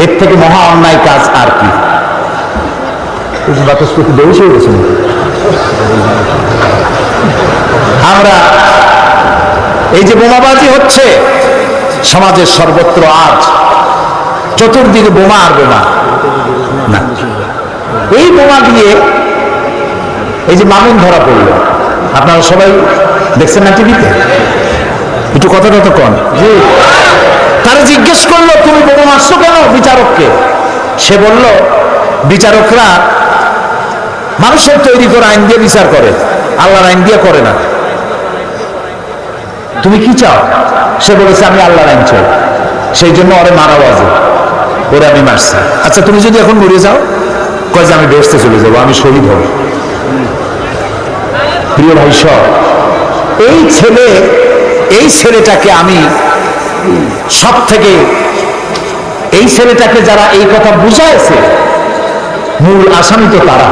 এর থেকে মহা অন্যায় কাজ আর কি? আমরা এই যে বোমাবাজি হচ্ছে সমাজের সর্বত্র, আজ চতুর্দিকে বোমা আর বোমা। না, এই বোমা দিয়ে এই যে মামুন ধরা পড়ল, আপনারা সবাই দেখছেন না টিভিতে? একটু কথাটা তো কন। তারা জিজ্ঞেস করলো তুমি বোমা মারছো কেন বিচারককে? সে বলল বিচারকরা মানুষের তৈরি করা আইন দিয়ে বিচার করে, আল্লাহর আইন দিয়ে করে না। তুমি কি চাও? সে বলেছে আমি আল্লাহর আইন চাই, সেই জন্য ওরে মারা বাজে, ওরে আমি মারছি। আচ্ছা তুমি যদি এখন মরে যাও, কয় যে আমি বেহেশতে চলে যাবো, আমি শহীদ হব। প্রিয় ভাই সব, এই ছেলেটাকে আমি সব থেকে, এই ছেলেটাকে যারা এই কথা বুঝাইছে মূল আসামি তো তারা।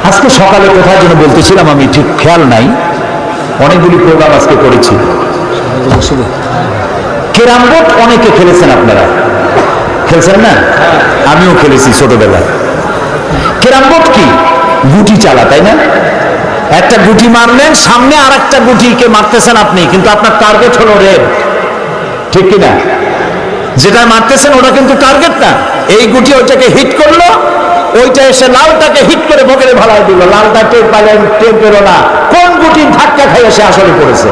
আজকে সকালে কোথায় যেন বলতেছিলাম আমি ঠিক খেয়াল নাই, অনেকগুলি প্রোগ্রাম আজকে করেছি। ক্যারাম বোর্ড অনেকে খেলেছেন, আপনারা খেলছেন না? আমিও খেলেছি ছোটবেলায়। ক্যারাম বোর্ড কি? গুটি চালা, তাই না? একটা গুটি মারলেন, সামনে আর একটা গুটিকে মারতেছেন আপনি, কিন্তু আপনার টার্গেট হলো রেড, ঠিক কিনা? যেটা মারতেছেন ওটা কিন্তু টার্গেট না। এই গুটি ওইটাকে হিট করলো, ওইটা এসে লালটাকে হিট করে পকেটে ভালাই দিল, লালটা টের পাইলেন, টের পেল না, কোন গুটি গুটির ধাক্কা খাইয়ে সে আসলে পড়েছে।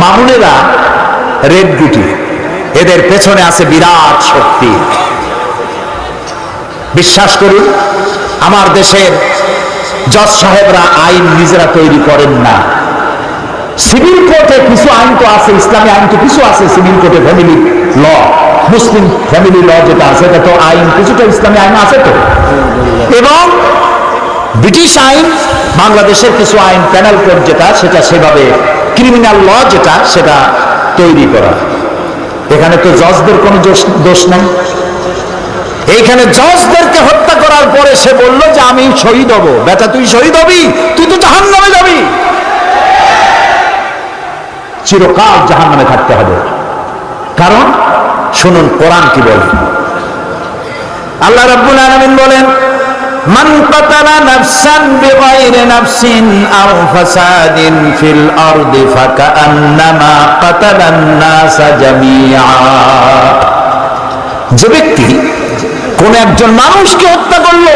মামুনেরা রেড গুটি, এদের পেছনে আছে বিরাট শক্তি। বিশ্বাস করুন, আমার দেশের জজ সাহেবরা আইন নিজেরা তৈরি করেন না। সিভিল কোর্টে কিছু আইন তো আছে, ইসলামী আইন তো কিছু আছে, সিভিল কোর্টে ফ্যামিলি ল, মুসলিম ফ্যামিলি ল যেটা আছে এটা তো আইন, কিছুটা ইসলামী আইন আছে তো। এবং ব্রিটিশ আইন, বাংলাদেশের কিছু আইন, প্যানেল কোড যেটা, সেটা সেভাবে ক্রিমিনাল ল যেটা, সেটা তৈরি করা। এখানে তো জজদের কোনো দোষ নাই। এইখানে জজদেরকে হত্যা করার পরে সে বলল যে আমি শহীদ হব। বেটা তুই শহীদ হবি, তুই তো জাহান্নামে যাবি, চিরকাল জাহান্নামে থাকতে হবে। কারণ শুনুন কোরআন কি বলে। আল্লাহ রাব্বুল আলামিন বলেন, মান কাতালা নাফসান বিগাইরি নাফসিন আও ফাসাদিন ফিল আরদি ফাকান্নামা কাতালান নাসা জামিআ। যে ব্যক্তি কোন একজন মানুষকে হত্যা করলো,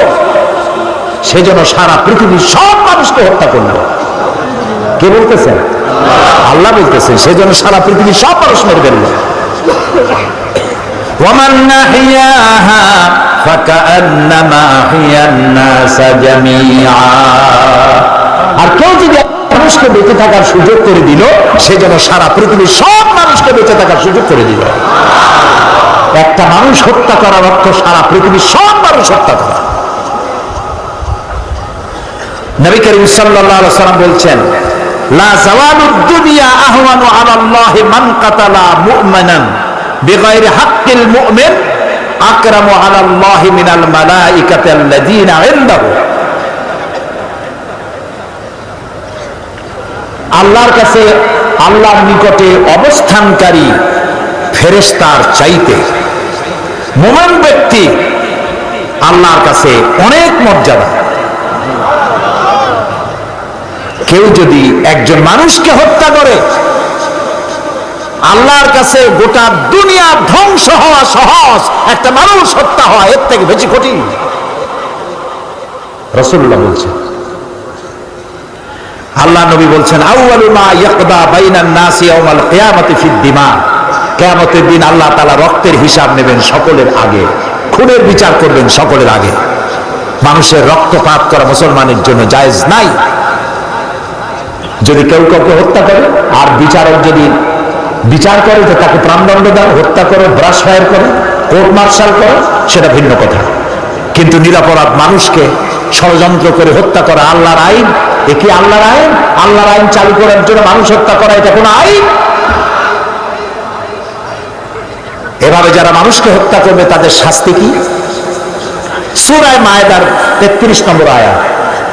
সে যেন সারা পৃথিবীর সব মানুষকে হত্যা করলো। কে বলতেছেন? আল্লাহ বলতেছেন, সে যেন সারা পৃথিবীর সব মানুষ মেরে ফেললো। ওয়ামান নাহিয়াহা ফাকান্নামা আহইয়ান নাসা জামিআ। আর কেউ যদি মানুষকে বেঁচে থাকার সুযোগ করে দিল, সে যেন সারা পৃথিবীর সব মানুষকে বেঁচে থাকার সুযোগ করে দিল। একটা মানুষ হত্যা করার অর্থ সারা পৃথিবীর সব মানুষ হত্যা করা। নবী করিম সাল্লাল্লাহু আলাইহি ওয়াসাল্লাম বলছেন, লা যাওয়ালুদ দুনিয়া আহওয়ানু আলাল্লাহি মান কাতালা মুমিনান বিগাইরি হাক্কিল মুমিন আকরামু আলাল্লাহি মিনাল মালাইকাতি আল্লাযীনা ইনদাহু। আল্লাহর কাছে, আল্লাহর নিকটে অবস্থানকারী ফেরেশতার চাইতে মুমিন ব্যক্তি আল্লাহর কাছে অনেক মর্যাদা। কেউ যদি একজন মানুষকে হত্যা করে, আল্লাহর কাছে গোটা দুনিয়া ধ্বংস হওয়া সহজ, একটা মানুষ হত্যা হওয়া এর থেকে বেশি কঠিন। রাসূলুল্লাহ বলছেন, আল্লাহ নবী বলছেন, আউয়ালু মা ইয়াকদা বাইনান নাসি ইয়াউমাল কিয়ামাতি ফিদ দিমা। কিয়ামতের দিন আল্লাহ তাআলা রক্তের হিসাব নেবেন সকলের আগে, খুনের বিচার করবেন সকলের আগে। মানুষের রক্তপাত করা মুসলমানের জন্য জায়েজ নাই। যদি কেউ কাউকে হত্যা করে আর বিচারক যদি বিচার করে যে তাকে প্রাণদণ্ড দাও, হত্যা করো, ব্রাশ ফায়ার করো, কোর্ট মার্শাল করো, সেটা ভিন্ন কথা। কিন্তু নিরপরাধ মানুষকে ষড়যন্ত্র করে হত্যা করা আল্লাহর আইন। এ কি আল্লাহর আইন? আল্লাহর আইন চালু করার জন্য মানুষ হত্যা করা এটা কোন আইন? এভাবে যারা মানুষকে হত্যা করবে তাদের শাস্তি কি? সূরা মায়েদার 33 নম্বর আয়াত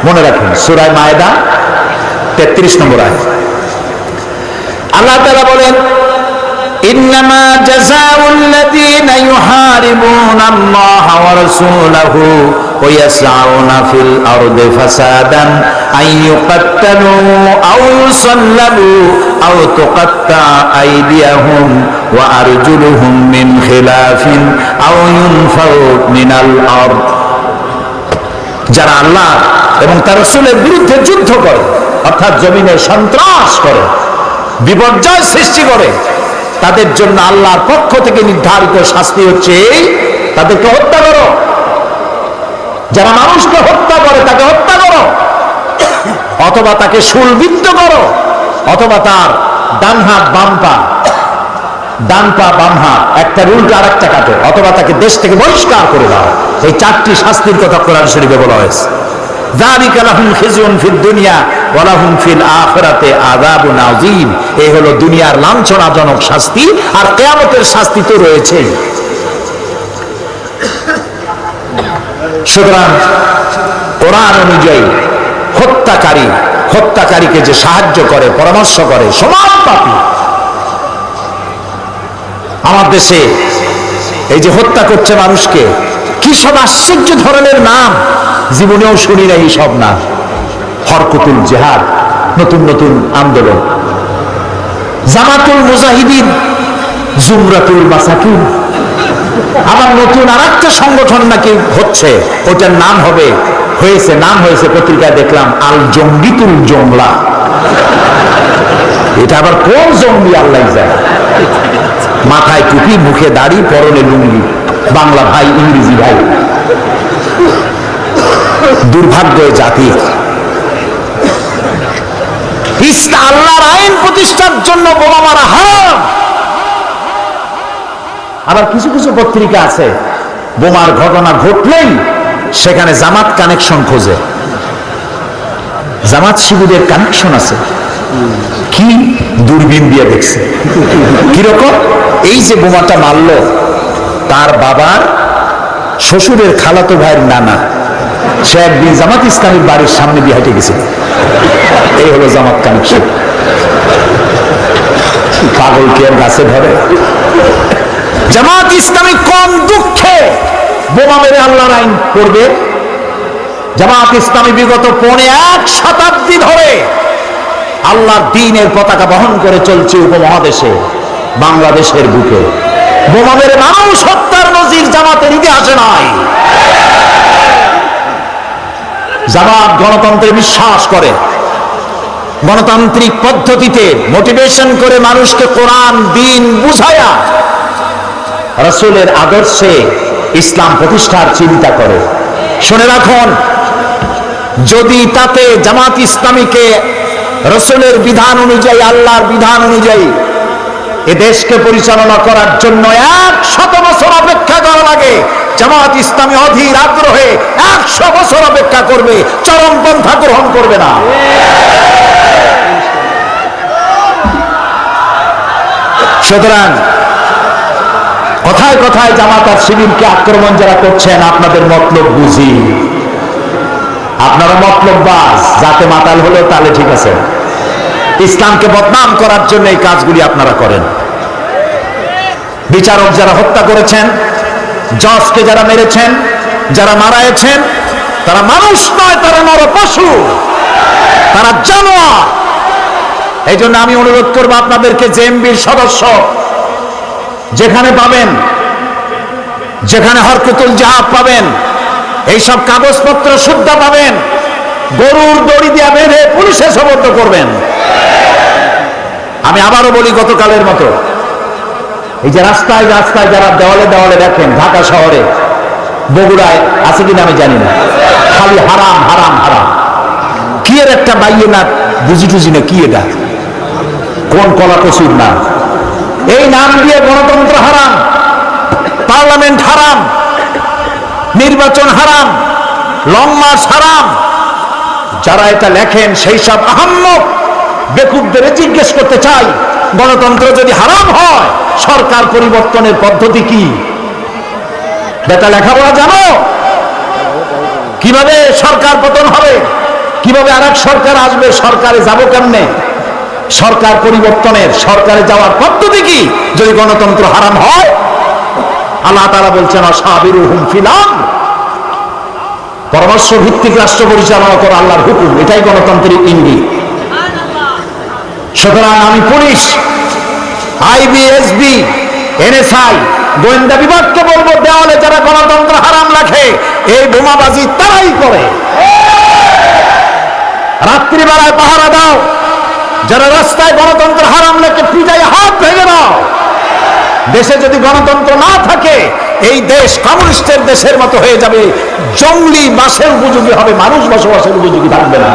মনে রাখুন। সূরা মায়েদা 33 নম্বর আয়াত আল্লাহ তাআলা বলেন, ইন্নামা জাযাউল লাযীনা ইউহারিবুনা আল্লাহা ওয়া রাসূলাহু ওয়া ইয়াসআউনা ফিল আরদি ফাসাদান আন ইউকাত্তালু আও ইউসাল্লাবু আও তুকাত্তা আইদিয়াহুম ওয়া আরজুলুহুম মিন খিলাফিন আও ইউনফাউ মিনাল আরদ। যারা আল্লাহ এবং তার রাসূলের বিরুদ্ধে যুদ্ধ করে, অর্থাৎ জমিনে সন্ত্রাস করে, বিপর্যয় সৃষ্টি করে, তাদের জন্য আল্লাহর পক্ষ থেকে নির্ধারিত শাস্তি হচ্ছে এই, তাদেরকে হত্যা করো। যারা মানুষকে হত্যা করে তাকে হত্যা করো, অথবা তাকে শূলবিদ্ধ করো, অথবা তার ডান হাত বাম পা, ডান পা বাম হাত একটা উল্টো আর একটা কাটো, অথবা তাকে দেশ থেকে বহিষ্কার করে দাও। এই 4টি শাস্তির কথা কোরআন শরীফে বলা হয়েছে। যালিকা লাহুম খিজুন ফিদ দুনিয়া ওয়া লাহুম ফিল আখিরাতি আযাবুন আযীম। এই হলো দুনিয়ার লাঞ্ছনাজনক শাস্তি, আর কিয়ামতের শাস্তি তো রয়েছে। সুতরাং কোরআন অনুযায়ী হত্যাকারীকে যে সাহায্য করে, পরামর্শ করে, সমান পাপী। আমার দেশে এই যে হত্যা করছে মানুষকে, কি সব আশ্চর্য ধরনের নাম, জীবনেও শুনি নাই সব নাম। হরকতুল জিহাদ, নতুন নতুন আন্দোলন, জামাতুল মুজাহিদিন, জুমরাতুল মাসাকিন, আবার নতুন আরেকটা সংগঠন নাকি হচ্ছে, ওটার নাম হবে হয়েছে, নাম হয়েছে, পত্রিকায় দেখলাম আল জঙ্গিতুল জংলা। এটা আবার কোন জঙ্গি আল্লাহ যায়। মাথায় টুপি, মুখে দাড়ি, পরনে লুঙ্গি, বাংলা ভাই, ইংরেজি ভাই। দুর্ভাগ্য জাতি। আল্লাহর আইন প্রতিষ্ঠার জন্য বোমা মারা হারাম। আবার কিছু কিছু পত্রিকা আছে বোমার ঘটনা ঘটলেই সেখানে জামাত কানেকশন খোঁজে। জামাত শিবিরের কানেকশন আছে, কি দূরবীন দিয়ে দেখছে। কিরকম? এই যে বোমাটা মারলো তার বাবার শ্বশুরের খালাতো ভাইয়ের নানা, সে একদিন জামাত ইসলামীর বাড়ির সামনে দিয়ে হেঁটে গেছে। এই হলো জামাত কানেকশন। পাগল কে গাছে ধরে? জামাত ইসলামী কোন দুঃখে বোমা মেরে আল্লাহর আইন করবে? জামাত ইসলামী বিগত 1.5 শতাব্দী ধরে আল্লাহর দ্বীনের পতাকা বহন করে চলছে উপমহাদেশে, বাংলাদেশের বুকে। বোমা মেরে মানুষ হত্যার নজির জামাতের ইতিহাসে নাই। জামাত গণতন্ত্রে বিশ্বাস করে, গণতান্ত্রিক পদ্ধতিতে মোটিভেশন করে মানুষকে কোরআন দ্বীন বুঝায়া রাসূলের আদর্শে ইসলাম প্রতিষ্ঠার চিন্তা করে। শুনে রাখুন, যদি তাতে জামাত ইসলামীকে রাসূলের বিধান অনুযায়ী, আল্লাহর বিধান অনুযায়ী এ দেশকে পরিচালনা করার জন্য 100 বছর অপেক্ষা করা লাগে, জামাত ইসলামী অধীর আগ্রহে 100 বছর অপেক্ষা করবে, চরমপন্থা গ্রহণ করবে না। সুতরাং কথায় কথায় জামাত আর শিবিরকে আক্রমণ যারা করছেন, আপনাদের মতলব বুঝি, আপনারা মতলববাজ, যাতে মাতাল হলো তাহলে ঠিক আছে। ইসলামকে বদনাম করার জন্য এই কাজগুলি আপনারা করেন। বিচারক যারা হত্যা করেছেন, জজকে যারা মেরেছেন, যারা মারাইছেন, তারা মানুষ নয়, তারা নরপশু, তারা জানোয়ার। এই জন্য আমি অনুরোধ করবো আপনাদেরকে, জেএমবির সদস্য যেখানে পাবেন, যেখানে হরকতুল জাহাব পাবেন, এইসব কাগজপত্র শুদ্ধ পাবেন, গরুর দড়ি দিয়ে বেঁধে পুলিশে সোপর্দ করবেন। আমি আবারও বলি, গতকালের মতো এই যে রাস্তায় রাস্তায় যারা দেওয়ালে দেওয়ালে দেখেন, ঢাকা শহরে, বগুড়ায় আছে কিনা আমি জানি না, খালি হারাম হারাম হারাম। কি এর একটা বাইয়ে না বুঝি টুঝি না, কি এটা কোন কলা কচুর নাম? এই নাম দিয়ে গণতন্ত্র হারাম, পার্লামেন্ট হারাম, নির্বাচন হারাম, লং মার্চ হারাম। যারা এটা লেখেন সেই সব আহাম্মক বেকুবদের জিজ্ঞেস করতে চাই, গণতন্ত্র যদি হারাম হয়, সরকার পরিবর্তনের পদ্ধতি কি? বেটা লেখাপড়া জানো? কিভাবে সরকার পতন হবে, কিভাবে আরেক সরকার আসবে, সরকারে যাব কেমনে, সরকার পরিবর্তনের, সরকারে যাওয়ার পদ্ধতি কি যদি গণতন্ত্র হারাম হয়? আল্লাহ তাআলা বলছেন, আসাবিরুহুম ফিল আমর, পরামর্শ ভিত্তিক রাষ্ট্র পরিচালনা করা আল্লাহর হুকুম, এটাই গণতন্ত্রের ইঙ্গিত। সুতরাং আমি পুলিশ, আইবিএসবি, এনএসআই, গোয়েন্দা বিভাগকে বলবো, দেওয়ালে যারা গণতন্ত্র হারাম রাখে, এই বোমাবাজি তারাই করে। রাত্রিবেলায় পাহারা দাও, যারা রাস্তায় গণতন্ত্র হারাম লেখে পিটাই হাত ভেঙে দাও। দেশে যদি গণতন্ত্র না থাকে, এই দেশ কমিউনিস্টের দেশের মতো হয়ে যাবে, জঙ্গলি বাসের উপযোগী হবে, মানুষ বসবাসের উপযোগী থাকবে না।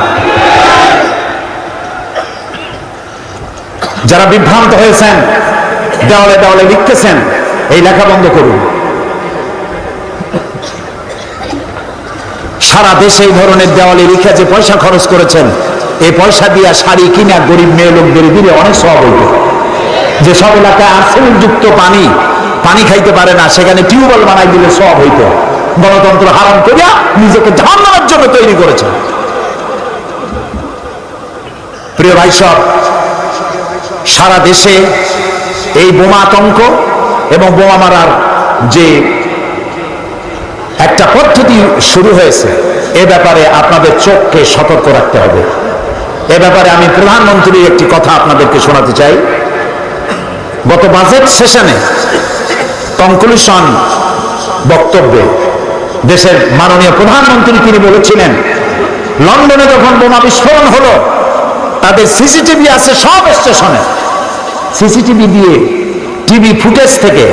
যারা বিভ্রান্ত হয়েছেন, দেওয়ালে দেওয়ালে লিখতেছেন, এই লেখা বন্ধ করুন। সারা দেশে এই ধরনের দেওয়ালে লিখে যে পয়সা খরচ করেছেন, এই পয়সা দিয়ে শাড়ি কিনা গরিব মেয়ে লোকদের দিলে অনেক সওয়াব হইত। যে সব এলাকায় আর্সেনিক যুক্ত পানি খাইতে পারে না, সেখানে টিউবওয়েল বানাই দিলে সওয়াব হইত। গণতন্ত্র হারাম করিয়া নিজেকে জাহান্নামের জন্য তৈরি করেছে। প্রিয় ভাই সব, সারা দেশে এই বোমা আতঙ্ক এবং বোমা মারার যে একটা পদ্ধতি শুরু হয়েছে, এ ব্যাপারে আপনাদের চোখকে সতর্ক রাখতে হবে। এ ব্যাপারে আমি প্রধানমন্ত্রীর একটি কথা আপনাদেরকে শোনাতে চাই। গত বাজেট সেশনে কনক্লুশন বক্তব্যে দেশের মাননীয় প্রধানমন্ত্রী তিনি বলেছিলেন, লন্ডনে যখন বোমা বিস্ফোরণ হলো তাদের সিসিটিভি আছে সব স্টেশনে, সিসিটিভি দিয়ে টিভি ফুটেজ থেকে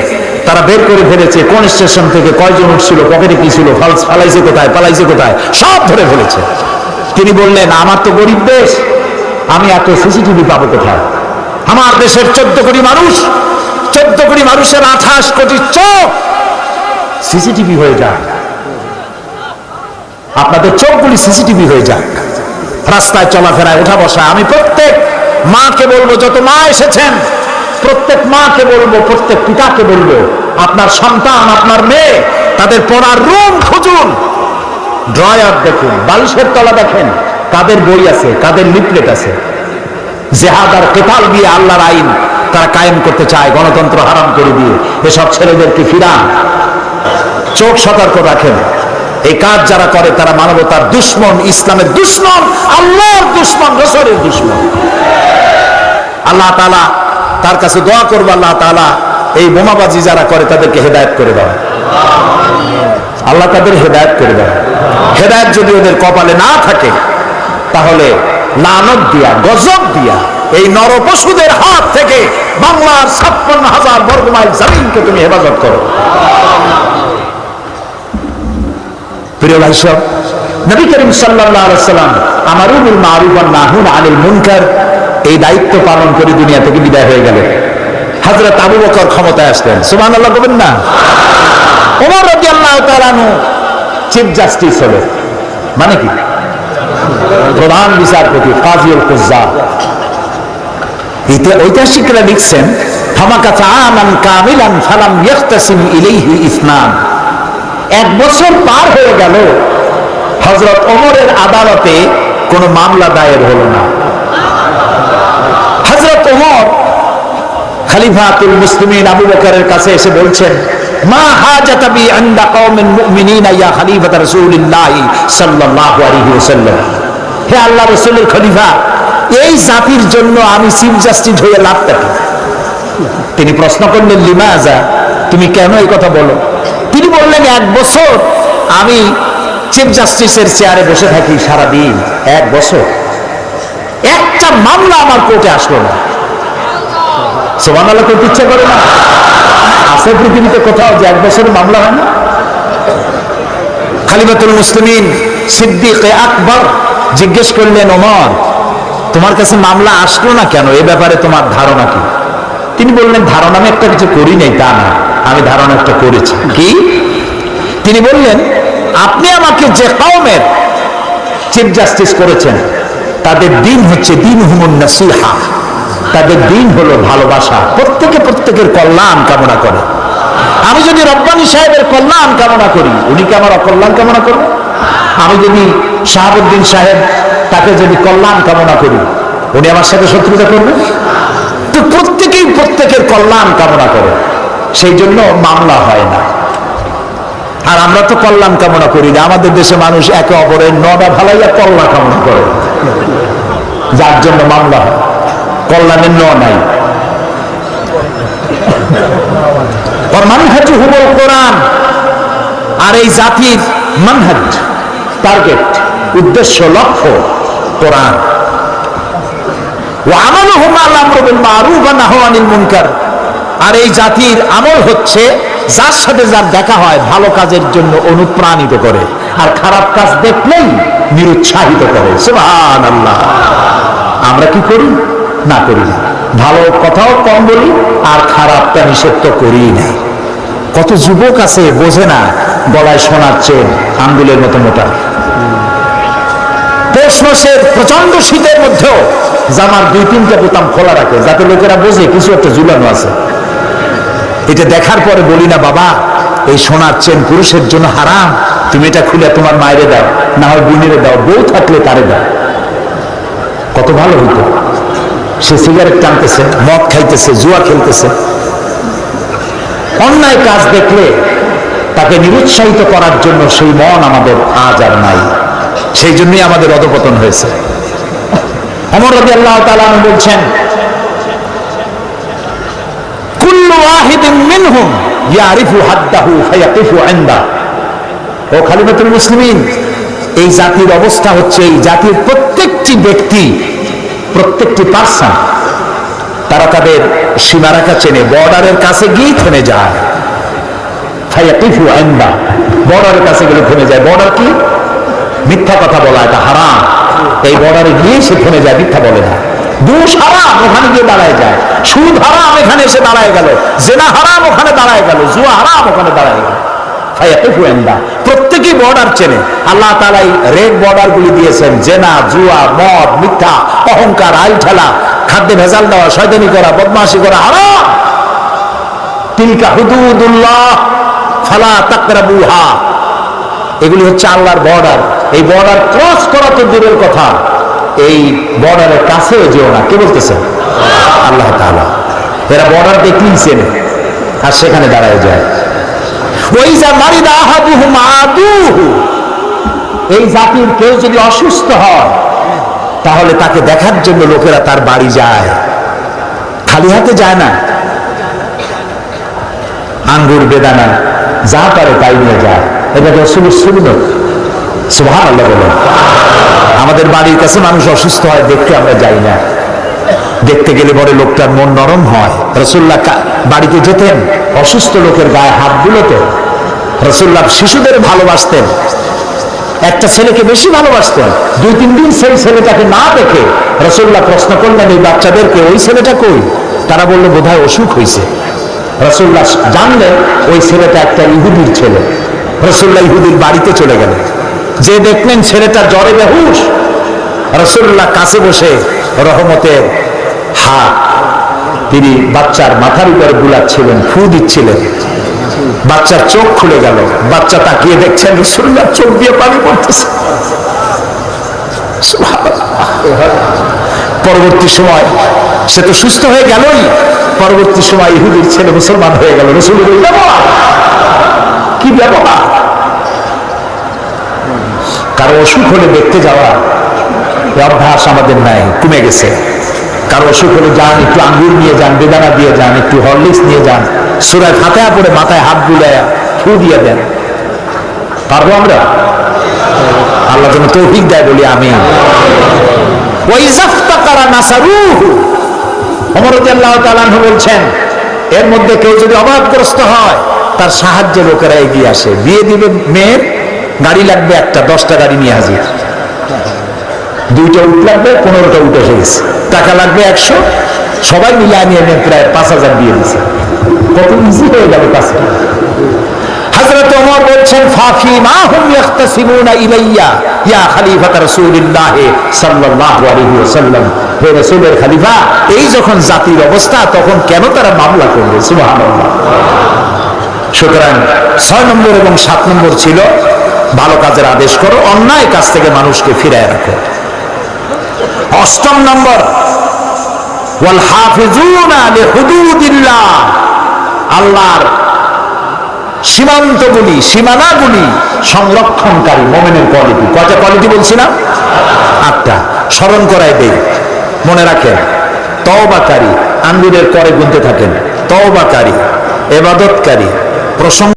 তারা বের করে ফেলেছে কোন স্টেশন থেকে কয়জন উঠছিল, পকেটে কি ছিল, ফালাইছে কোথায়, পালাইছে কোথায়, সব ধরে ফেলেছে। তিনি বললেন, আমার তো গরিব দেশ, আমি এত সিসিটিভি পাবো কোথায়? আমার দেশের 14 কোটি মানুষ, 14 কোটি মানুষের 28 কোটি চোখ সিসিটিভি হয়ে যাক, আপনাদের চোখগুলি সিসিটিভি হয়ে যাক, রাস্তায় চলাফেরায় ওঠা বসা। আমি প্রত্যেক মাকে বলবো, যত মা এসেছেন প্রত্যেক মাকে বলবো, প্রত্যেক পিতাকে বলবো, আপনার সন্তান, আপনার মেয়ে, তাদের পড়ার রুম খুঁজুন, ড্রয়ার দেখুন, বালিশের তলা দেখেন, কাদের বই আছে, কাদের লিফলেট আছে। জেহাদ আর কেতাল দিয়ে আল্লাহর আইন তারা কায়েম করতে চায়, গণতন্ত্র হারাম করে দিয়ে। এসব ছেলেদেরকে ফিরান, চোখ সতর্ক রাখেন। এই কাজ যারা করে তারা মানবতার দুশ্মন, ইসলামের দুশ্মন, আল্লাহর দুশ্মন, রাসূলের দুশ্মন। আল্লাহ তাআলা তার কাছে দোয়া করবো, আল্লাহ তাআলা এই বোমাবাজি যারা করে তাদেরকে হেদায়েত করে দেয়, আল্লাহ তাদের হেদায়েত করে দেয়। হেদায়েত যদি ওদের কপালে না থাকে তাহলে লানত দিয়া, গজব দিয়া এই নরপশুদের হাত থেকে বাংলার 56,000 বর্গমাইল জমিনকে তুমি হেফাজত করো। প্রিয় ভাই সব, নবী করিম সাল্লাল্লাহু আলাইহি ওয়াসাল্লাম আমারু বিল মারুফ ওয়া নাহুন আনিল মুনকার এই দায়িত্ব পালন করে দুনিয়া থেকে বিদায় হয়ে গেলেন। হযরত আবু বকর ক্ষমতায় আসলেন, সুবহানাল্লাহ বলবেন না? ওমর রাদিয়াল্লাহু তাআলা আনহু চিফ জাস্টিস হলেন, মানে কি প্রধান বিচারপতি, কাজীউল কুজ্জাত। ঐতিহাসিকরা লিখছেন, ফামাকাতা আমান কামিলান ফালাম ইয়াখতাসিম ইলাইহি ইসনান। 1 বছর পার হয়ে গেল, হযরত ওমরের আদালতে কোনো মামলা দায়ের হলো না। হযরত ওমর খলিফাতুল মুসলিমিন আবু বকরের কাছে এসে বলছেন, মা হাজাতা বি ইনদা কওমিন মুমিনিনা ইয়া খলিফাত রাসূলিল্লাহ সাল্লাল্লাহু আলাইহি ওয়াসাল্লাম। হে আল্লাহর রাসূলের খলিফা, এই জাতির জন্য আমি চিফ জাস্টিস হয়ে লাভটা কি? তিনি প্রশ্ন করলেন, লিমাজা, তুমি কেন এই কথা বলো? তিনি বললেন, 1 বছর আমি চিফ জাস্টিসের চেয়ারে বসে থাকি সারাদিন, 1 বছর একটা মামলা আমার কোর্টে আসলো না। সুবহানাল্লাহ, করতে ইচ্ছা করে না? আছে পৃথিবীতে কোথাও যে 1 বছরের মামলা হয় না? খলিফাতুল মুসলিমিন সিদ্দিকে আকবর জিজ্ঞেস করলেন, ওমর, তোমার কাছে মামলা আসলো না কেন? এ ব্যাপারে তোমার ধারণা কি? তিনি বললেন, ধারণা আমি একটা কিছু করি নাই তা না, আমি ধারণা একটা করেছি। কি? তিনি বললেন, আপনি আমাকে যে কওমের চিফ জাস্টিস করেছেন তাদের দিন হচ্ছে দিন হুমুন নাসিহা, তাদের দিন হলো ভালোবাসা, প্রত্যেকে প্রত্যেকের কল্যাণ কামনা করে। আমি যদি রব্বানী সাহেবের কল্যাণ কামনা করি, উনি কি আমার অকল্যাণ কামনা করবে? আমি যদি শাহাবুদ্দিন সাহেব তাকে যদি কল্যাণ কামনা করি, উনি আমার সাথে শত্রুতা করবে? তো প্রত্যেকেই প্রত্যেকের কল্যাণ কামনা করে, সেই জন্য মামলা হয় না। আর আমরা তো কল্যাণ কামনা করি না। আমাদের দেশে মানুষ একে অপরের নডা ভালাইয়া কল্যাণ কামনা করে, যার জন্য মামলা হয়। কল্যাণের ন নাই। মানহাজ হুবুল কোরআন, আর এই জাতির মানহাজ, টার্গেট, উদ্দেশ্য, লক্ষ্য কোরআন। ওয়া আমালুহুম আল আমরু বিল মারুফ ওয়া নাহয়ু আনিল মুনকার, আর এই জাতির আমল হচ্ছে যার সাথে যার দেখা হয় ভালো কাজের জন্য অনুপ্রাণিত করে, আর খারাপ কাজ দেখলেই নিরুৎসাহিত করে। সুবহানাল্লাহ। আমরা কি করি? না করি না। ভালো কথাও কম বলি, আর খারাপটা নিষেধ তো করিই না। কত যুবক আছে বোঝে না, গলায় সোনার চেন আঙ্গুলের মতো মোটা, পৌষ মাসের প্রচন্ড শীতের মধ্যেও জামার 2-3টা বোতাম খোলা রাখে, যাতে লোকেরা বোঝে কিছু একটা ঝুলানো আছে। এটা দেখার পরে বলি না, বাবা এই সোনার চেন পুরুষের জন্য হারাম, তুমি এটা খুলে তোমার মায়েরে দাও, না হয় বোনেরে দাও, বউ থাকলে তারে দাও। কত ভালো হইতো। সে সিগারেট টানতেছে, মদ খাইতেছে, জুয়া খেলতেছে। অন্যায় কাজ দেখলে তাকে নিরুৎসাহিত করার জন্য সেই মন আমাদের আজ আর নাই। সেই জন্যই আমাদের অধপতন হয়েছে। ওমর রাদিয়াল্লাহু তাআলা আনহু বলছেন, কুল্লু ওয়াহিদিন মিনহুম ইয়ারিফু হাদ্দাহু ফায়াকিফু ইনদা। ও খলিফাতুল মুসলিমিন, এই জাতির অবস্থা হচ্ছে, এই জাতির প্রত্যেকটি ব্যক্তি, প্রত্যেকটি পার্সন, তারা তাদের সীমারেখা চেনে, বর্ডারের কাছে গিয়ে থেমে যায়। বর্ডারের কাছে গেলে থেমে যায়। বর্ডার কি? মিথ্যা কথা বলা, এটা হারাম। এই বর্ডারে গিয়ে সে থেমে যায়, মিথ্যা বলে না। দোষ হারাম, ওখানে গিয়ে দাঁড়ায় যায়। সুদ হারাম, এখানে এসে দাঁড়ায় গেল। জেনা হারাম, ওখানে দাঁড়ায় গেল। জুয়া হারাম, ওখানে দাঁড়ায় গেল। প্রত্যেকেই বর্ডার চেনে। আল্লাহ তাআলা রেড বর্ডার গুলি দিয়েছেন। জেনা, জুয়া, মদ, মিথ্যা, অহংকার, আইল ঠেলা, খাদ্যে ভেজাল দেওয়া, শয়তানি করা, বদমাশি করা হারাম। তিলকা হুদুদুল্লাহ ফালা তাকরাবুহা, এগুলি হচ্ছে আল্লাহর বর্ডার। এই বর্ডার ক্রস করা তো দূরের কথা, এই বর্ডারের কাছেও যেও না। কে বলতেছেন? আল্লাহ তাআলা। এরা বর্ডার দেখলেই চেনে, আর সেখানে দাঁড়ায় যায়। এই জাতির কেউ যদি অসুস্থ হয়, তাহলে তাকে দেখার জন্য লোকেরা তার বাড়ি যায়, খালি হাতে যায় না। আঙ্গুর, বেদানা যা পারে তাই নিয়ে যায়। এটা রাসূলের সুন্নাত। সুবহানাল্লাহ বলেন। আমাদের বাড়ির কাছে মানুষ অসুস্থ হয়, দেখতে আমরা যাই না। দেখতে গেলে পরে লোকটার মন নরম হয়। রাসূলুল্লাহ বাড়িতে যেতেন, অসুস্থ লোকের গায়ে হাত বুলোতেন। রাসূলুল্লাহ শিশুদের ভালোবাসতেন, একটা ছেলেকে বেশি ভালোবাসতেন। 2-3 দিন সেই ছেলেটাকে না দেখে রাসূলুল্লাহ প্রশ্ন করলেন এই বাচ্চাদেরকে, ওই ছেলেটা কই? তারা বলল বোধহয় অসুখ হয়েছে। রাসূলুল্লাহ জানলেন ওই ছেলেটা একটা ইহুদির ছেলে। রাসূলুল্লাহ ইহুদির বাড়িতে চলে গেলেন, যে দেখলেন ছেলেটা জ্বরে বেহুশ। রাসূলুল্লাহ কাছে বসে রহমতের হাত তিনি বাচ্চার মাথার উপরে বুলাচ্ছিলেন, ফু দিচ্ছিলেন। বাচ্চার চোখ খুলে গেল। বাচ্চা তাকিয়ে দেখছেন রাসূলুল্লাহ চোখ দিয়ে পানি পড়তেছে। পরবর্তী সময় সে তো সুস্থ হয়ে গেলই, পরবর্তী সময় ইহুদির ছেলে মুসলমান হয়ে গেল। রাসূলের ব্যবহার কি ব্যবহার! কারো অসুখ হলে দেখতে যাওয়া অভ্যাস আমাদের নাই, কমে গেছে। কারো অসুখ হলে যান, একটু আঙ্গুর নিয়ে যান, বেদানা দিয়ে যান, একটু হরলিক্স নিয়ে যান, সূরা ফাতিহা পড়ে মাথায় হাত বুলায়া ফু দিয়ে দেন। পারবো আমরা? আল্লাহ যেন তৌফিক দেয়, বলি আমিন। ওমর রাদিয়াল্লাহু তাআলা আনহু বলছেন, এর মধ্যে কেউ যদি অভাবগ্রস্ত হয়, তার সাহায্যে লোকেরা এগিয়ে আসে। বিয়ে দিবে মেয়ের, গাড়ি লাগবে একটা, 10টা গাড়ি নিয়ে হাজির। 2টা উট লাগবে, 15টা উট এসে গেছে। টাকা লাগবে 100, সবাই মিলে নিয়ে প্রায় 5000 দিয়ে দিচ্ছে। কত ইজি হয়ে গেল কাজটা। হযরত ওমর বলছেন, ফাফি মা হুম ইয়াখতাসিমুনা ইলাইয়া ইয়া খলিফাত রাসূলুল্লাহ সাল্লাল্লাহু আলাইহি ওয়াসাল্লাম। হে রাসূলের খলিফা, এই যখন জাতির অবস্থা, তখন কেন তারা মামলা করবে? সুবহানাল্লাহ। সুতরাং 6 নম্বর এবং 7 নম্বর ছিল ভালো কাজের আদেশ করো, অন্যায় কাজ থেকে মানুষকে ফিরায় রাখো। 8 নম্বর ওয়াল হাফিজুনা লিহুদুদিল্লাহ, আল্লাহর সীমান্তগুলি, সীমানাগুলি সংরক্ষণকারী মুমিনের কোয়ালিটি। কয়টা কোয়ালিটি বলছিলাম? 8টা। স্মরণ করাই দেই, মনে রাখেন। তওবাকারী, আঙ্গুরের করে গুনতে থাকেন। তওবাকারী, ইবাদতকারী, প্রশংসা